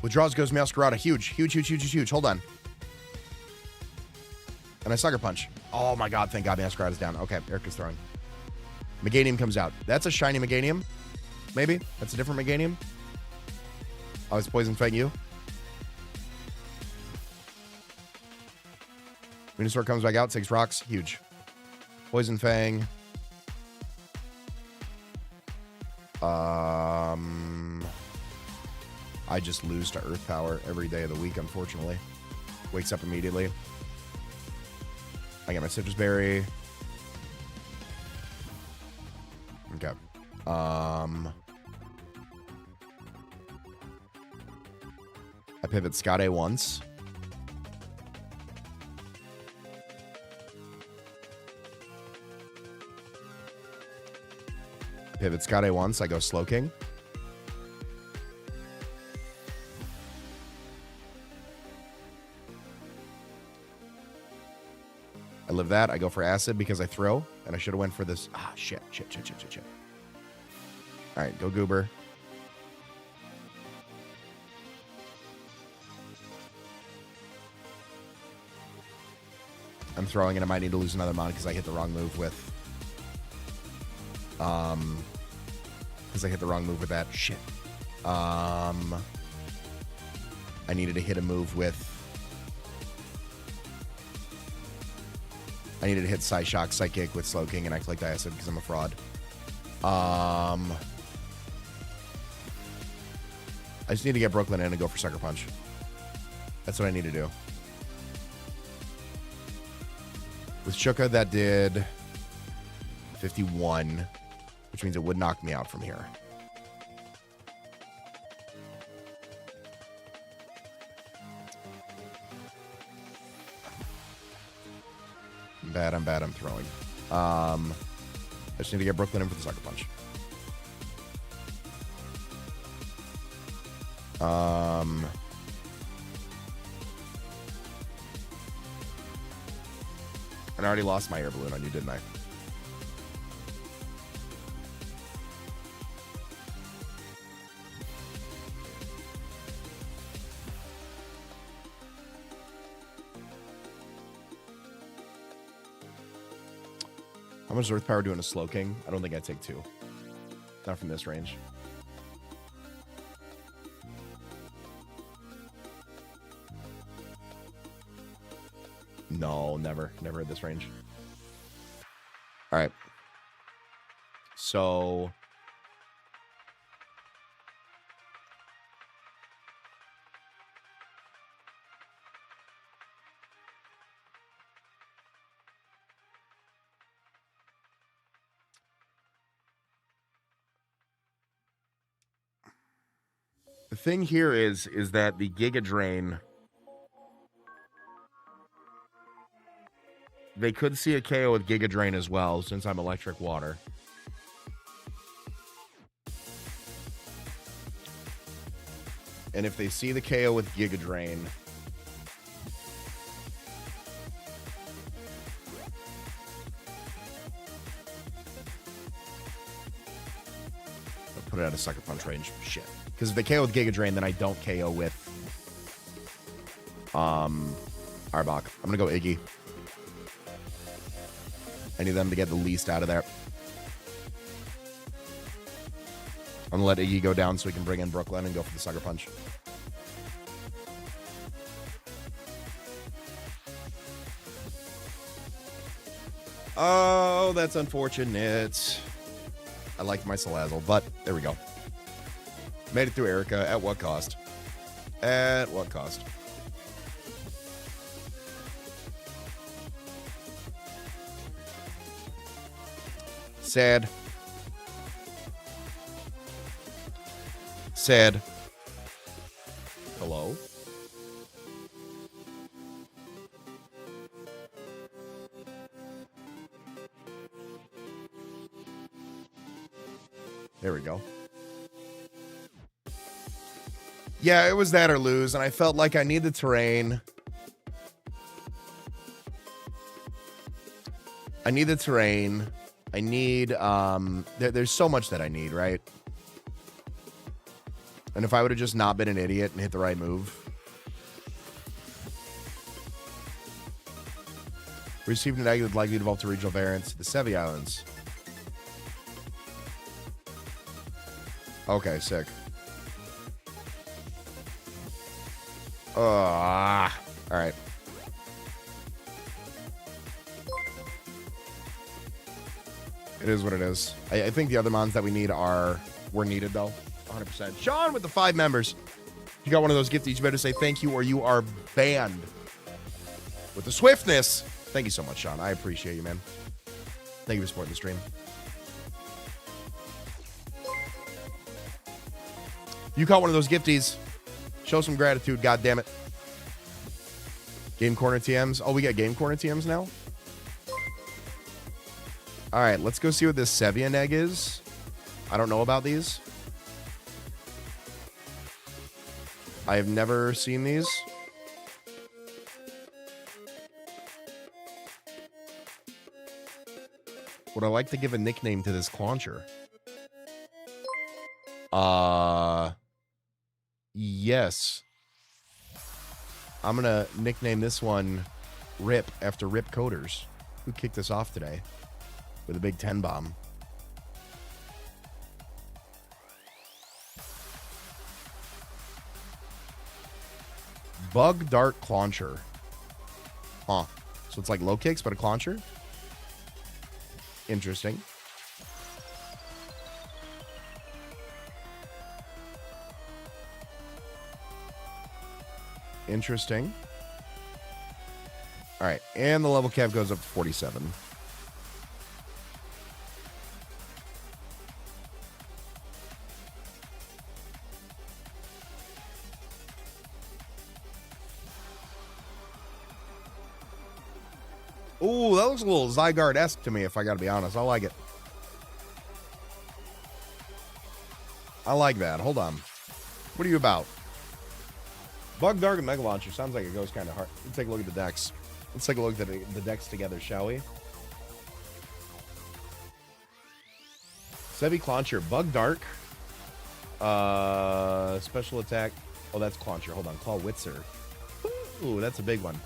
Withdraws goes Meowscarada. Huge, huge, huge, huge, huge, huge. Hold on. And I Sucker Punch. Oh my God, thank God Meowscarada's down. Okay, Erica's throwing. Meganium comes out. That's a shiny Meganium. Maybe. That's a different Meganium. Oh, it's Poison Fang you. Venusaur comes back out, takes rocks. Huge. Poison Fang. I just lose to Earth Power every day of the week, unfortunately. Wakes up immediately. I got my Citrus Berry. Okay. I pivot Skade once. I pivot Skade once. I go Slowking. I live that. I go for Acid because I throw, and I should have went for this. Ah, shit. All right, go Goober. I'm throwing, and I might need to lose another mon because I hit the wrong move with. Because I hit the wrong move with that. Shit. I needed to hit a move with. I needed to hit Psyshock, Psychic with Slowking, and I clicked Acid because I'm a fraud. I just need to get Brooklyn in and go for Sucker Punch. That's what I need to do. With Shuka, that did 51, which means it would knock me out from here. I'm bad, I'm throwing. I just need to get Brooklyn in for the Sucker Punch. And I already lost my Air Balloon on you, didn't I? How much is Earth Power doing a Slowking? I don't think I take 2. Not from this range. No, never at this range. All right. So the thing here is that the Giga Drain They could see a KO with Giga Drain as well, since I'm Electric Water. And if they see the KO with Giga Drain, I'll put it at a Sucker Punch range. Shit. Because if they KO with Giga Drain, then I don't KO with Arbok. I'm gonna go Iggy. I need them to get the least out of there. I'm gonna let Iggy go down so we can bring in Brooklyn and go for the Sucker Punch. Oh, that's unfortunate. I liked my Salazzle, but there we go. Made it through Erica. At what cost? At what cost? Sad. Sad. Hello? There we go. Yeah, it was that or lose, and I felt like I need the terrain. I need the terrain. I need, there's so much that I need, right? And if I would have just not been an idiot and hit the right move. Received an egg that likely developed to regional variants to the Sevi Islands. Okay, sick. All right. It is what it is. I think the other mons that we need were needed, though. 100%. Sean with the 5 members. If you got one of those gifties, you better say thank you or you are banned. With the swiftness. Thank you so much, Sean. I appreciate you, man. Thank you for supporting the stream. You caught one of those gifties. Show some gratitude, goddammit. Game Corner TMs. Oh, we got Game Corner TMs now? All right, let's go see what this Sevian egg is. I don't know about these. I have never seen these. Would I like to give a nickname to this Clauncher? Yes. I'm gonna nickname this one Rip after Rip Coders, who kicked us off today with a big 10 bomb. Bug Dart Clauncher. Huh. So it's like low kicks, but a Clauncher? Interesting. Interesting. All right. And the level cap goes up to 47. Ooh, that looks a little Zygarde-esque to me, if I gotta be honest. I like it. I like that. Hold on. What are you about? Bug Dart and Mega Launcher. Sounds like it goes kind of hard. Let's take a look at the decks. Let's take a look at the decks together, shall we? Sevi Clauncher. Bug Dark. Special attack. Oh, that's Clauncher. Hold on. Claw Witzer. Ooh, that's a big one.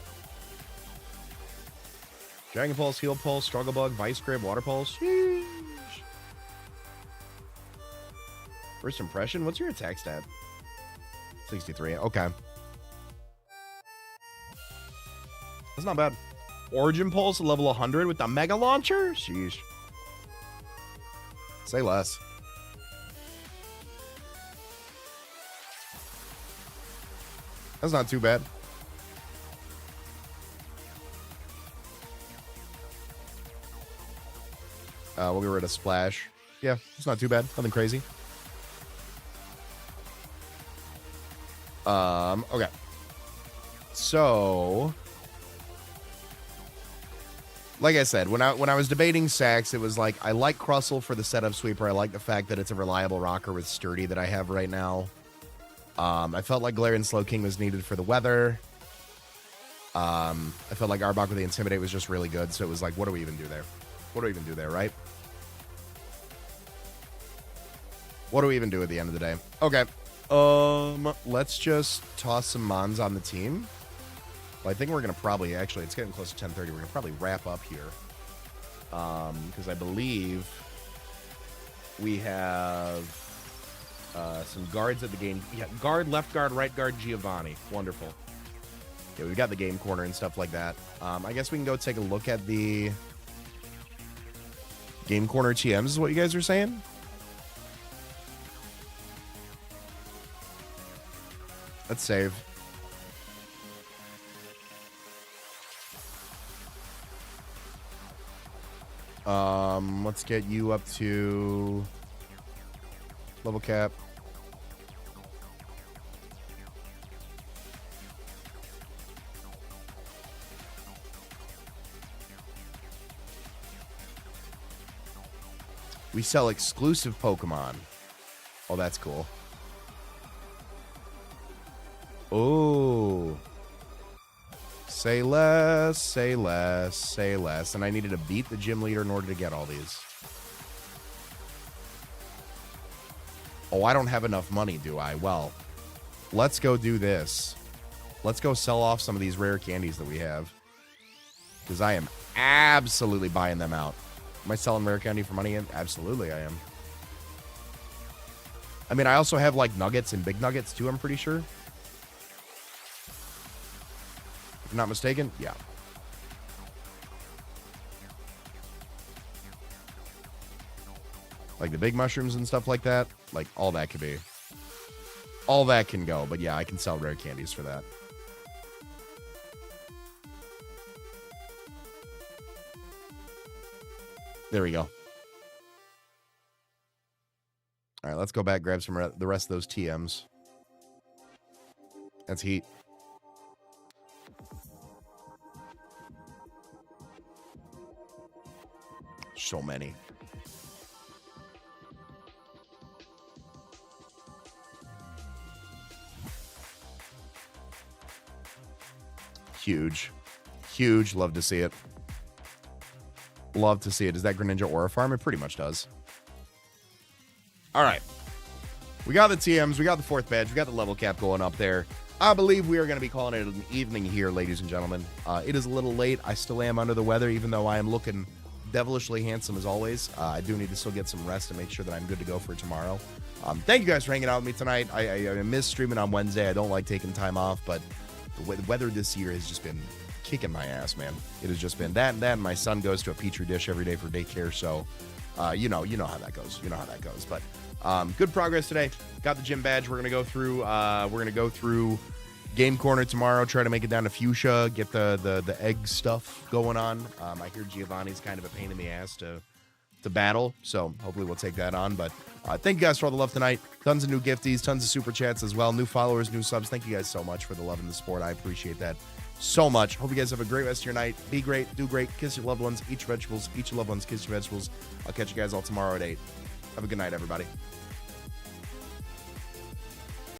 Dragon Pulse, Heal Pulse, Struggle Bug, Vice Grip, Water Pulse. Sheesh. First impression? What's your attack stat? 63. Okay. That's not bad. Origin Pulse, level 100 with the Mega Launcher? Sheesh. Say less. That's not too bad. We'll get rid of Splash. Yeah, it's not too bad. Nothing crazy. Okay. So like I said, when I was debating sacks, it was like I like Crustle for the setup sweeper. I like the fact that it's a reliable rocker with sturdy that I have right now. I felt like Galarian Slowking was needed for the weather. I felt like Arbok with the Intimidate was just really good. So it was like, what do we even do there? What do we even do there, right? What do we even do at the end of the day? Okay. Let's just toss some Mons on the team. Well, I think we're going to probably, actually, it's getting close to 10:30. We're going to probably wrap up here. Because I believe we have some guards at the game. Yeah, guard, left guard, right guard, Giovanni. Wonderful. Yeah, we've got the game corner and stuff like that. I guess we can go take a look at the game corner TMs is what you guys are saying? Let's save. Let's get you up to level cap. We sell exclusive Pokemon. Oh, that's cool. Oh. Say less, say less, say less. And I needed to beat the gym leader in order to get all these. Oh, I don't have enough money, do I? Well, let's go do this. Let's go sell off some of these rare candies that we have. Because I am absolutely buying them out. Am I selling rare candy for money? Absolutely, I am. I mean, I also have, like, nuggets and big nuggets, too, I'm pretty sure. If I'm not mistaken, yeah. Like the big mushrooms and stuff like that. Like, all that could be. All that can go. But, yeah, I can sell rare candies for that. There we go. All right, let's go back, grab some the rest of those TMs. That's heat. So many. Huge. Huge. Love to see it. Love to see it. Does that Greninja Aura farm? It pretty much does. All right. We got the TMs. We got the 4th badge. We got the level cap going up there. I believe we are going to be calling it an evening here, ladies and gentlemen. It is a little late. I still am under the weather, even though I am looking devilishly handsome as always. I do need to still get some rest and make sure that I'm good to go for tomorrow. Thank you guys for hanging out with me tonight. I miss streaming on Wednesday. I don't like taking time off, but the weather this year has just been kicking my ass, man. It has just been that and that. And my son goes to a petri dish every day for daycare, so you know how that goes. You know how that goes. But good progress today. Got the gym badge. We're gonna go through game corner tomorrow. Try to make it down to fuchsia. Get the egg stuff going on. I hear Giovanni's kind of a pain in the ass to battle, so hopefully we'll take that on. But thank you guys for all the love tonight. Tons of new gifties, tons of super chats as well. New followers, new subs. Thank you guys so much for the love and the support. I appreciate that so much. Hope you guys have a great rest of your night. Be great, do great, kiss your loved ones, eat your vegetables, eat your loved ones, kiss your vegetables. I'll catch you guys all tomorrow at 8. Have a good night, everybody.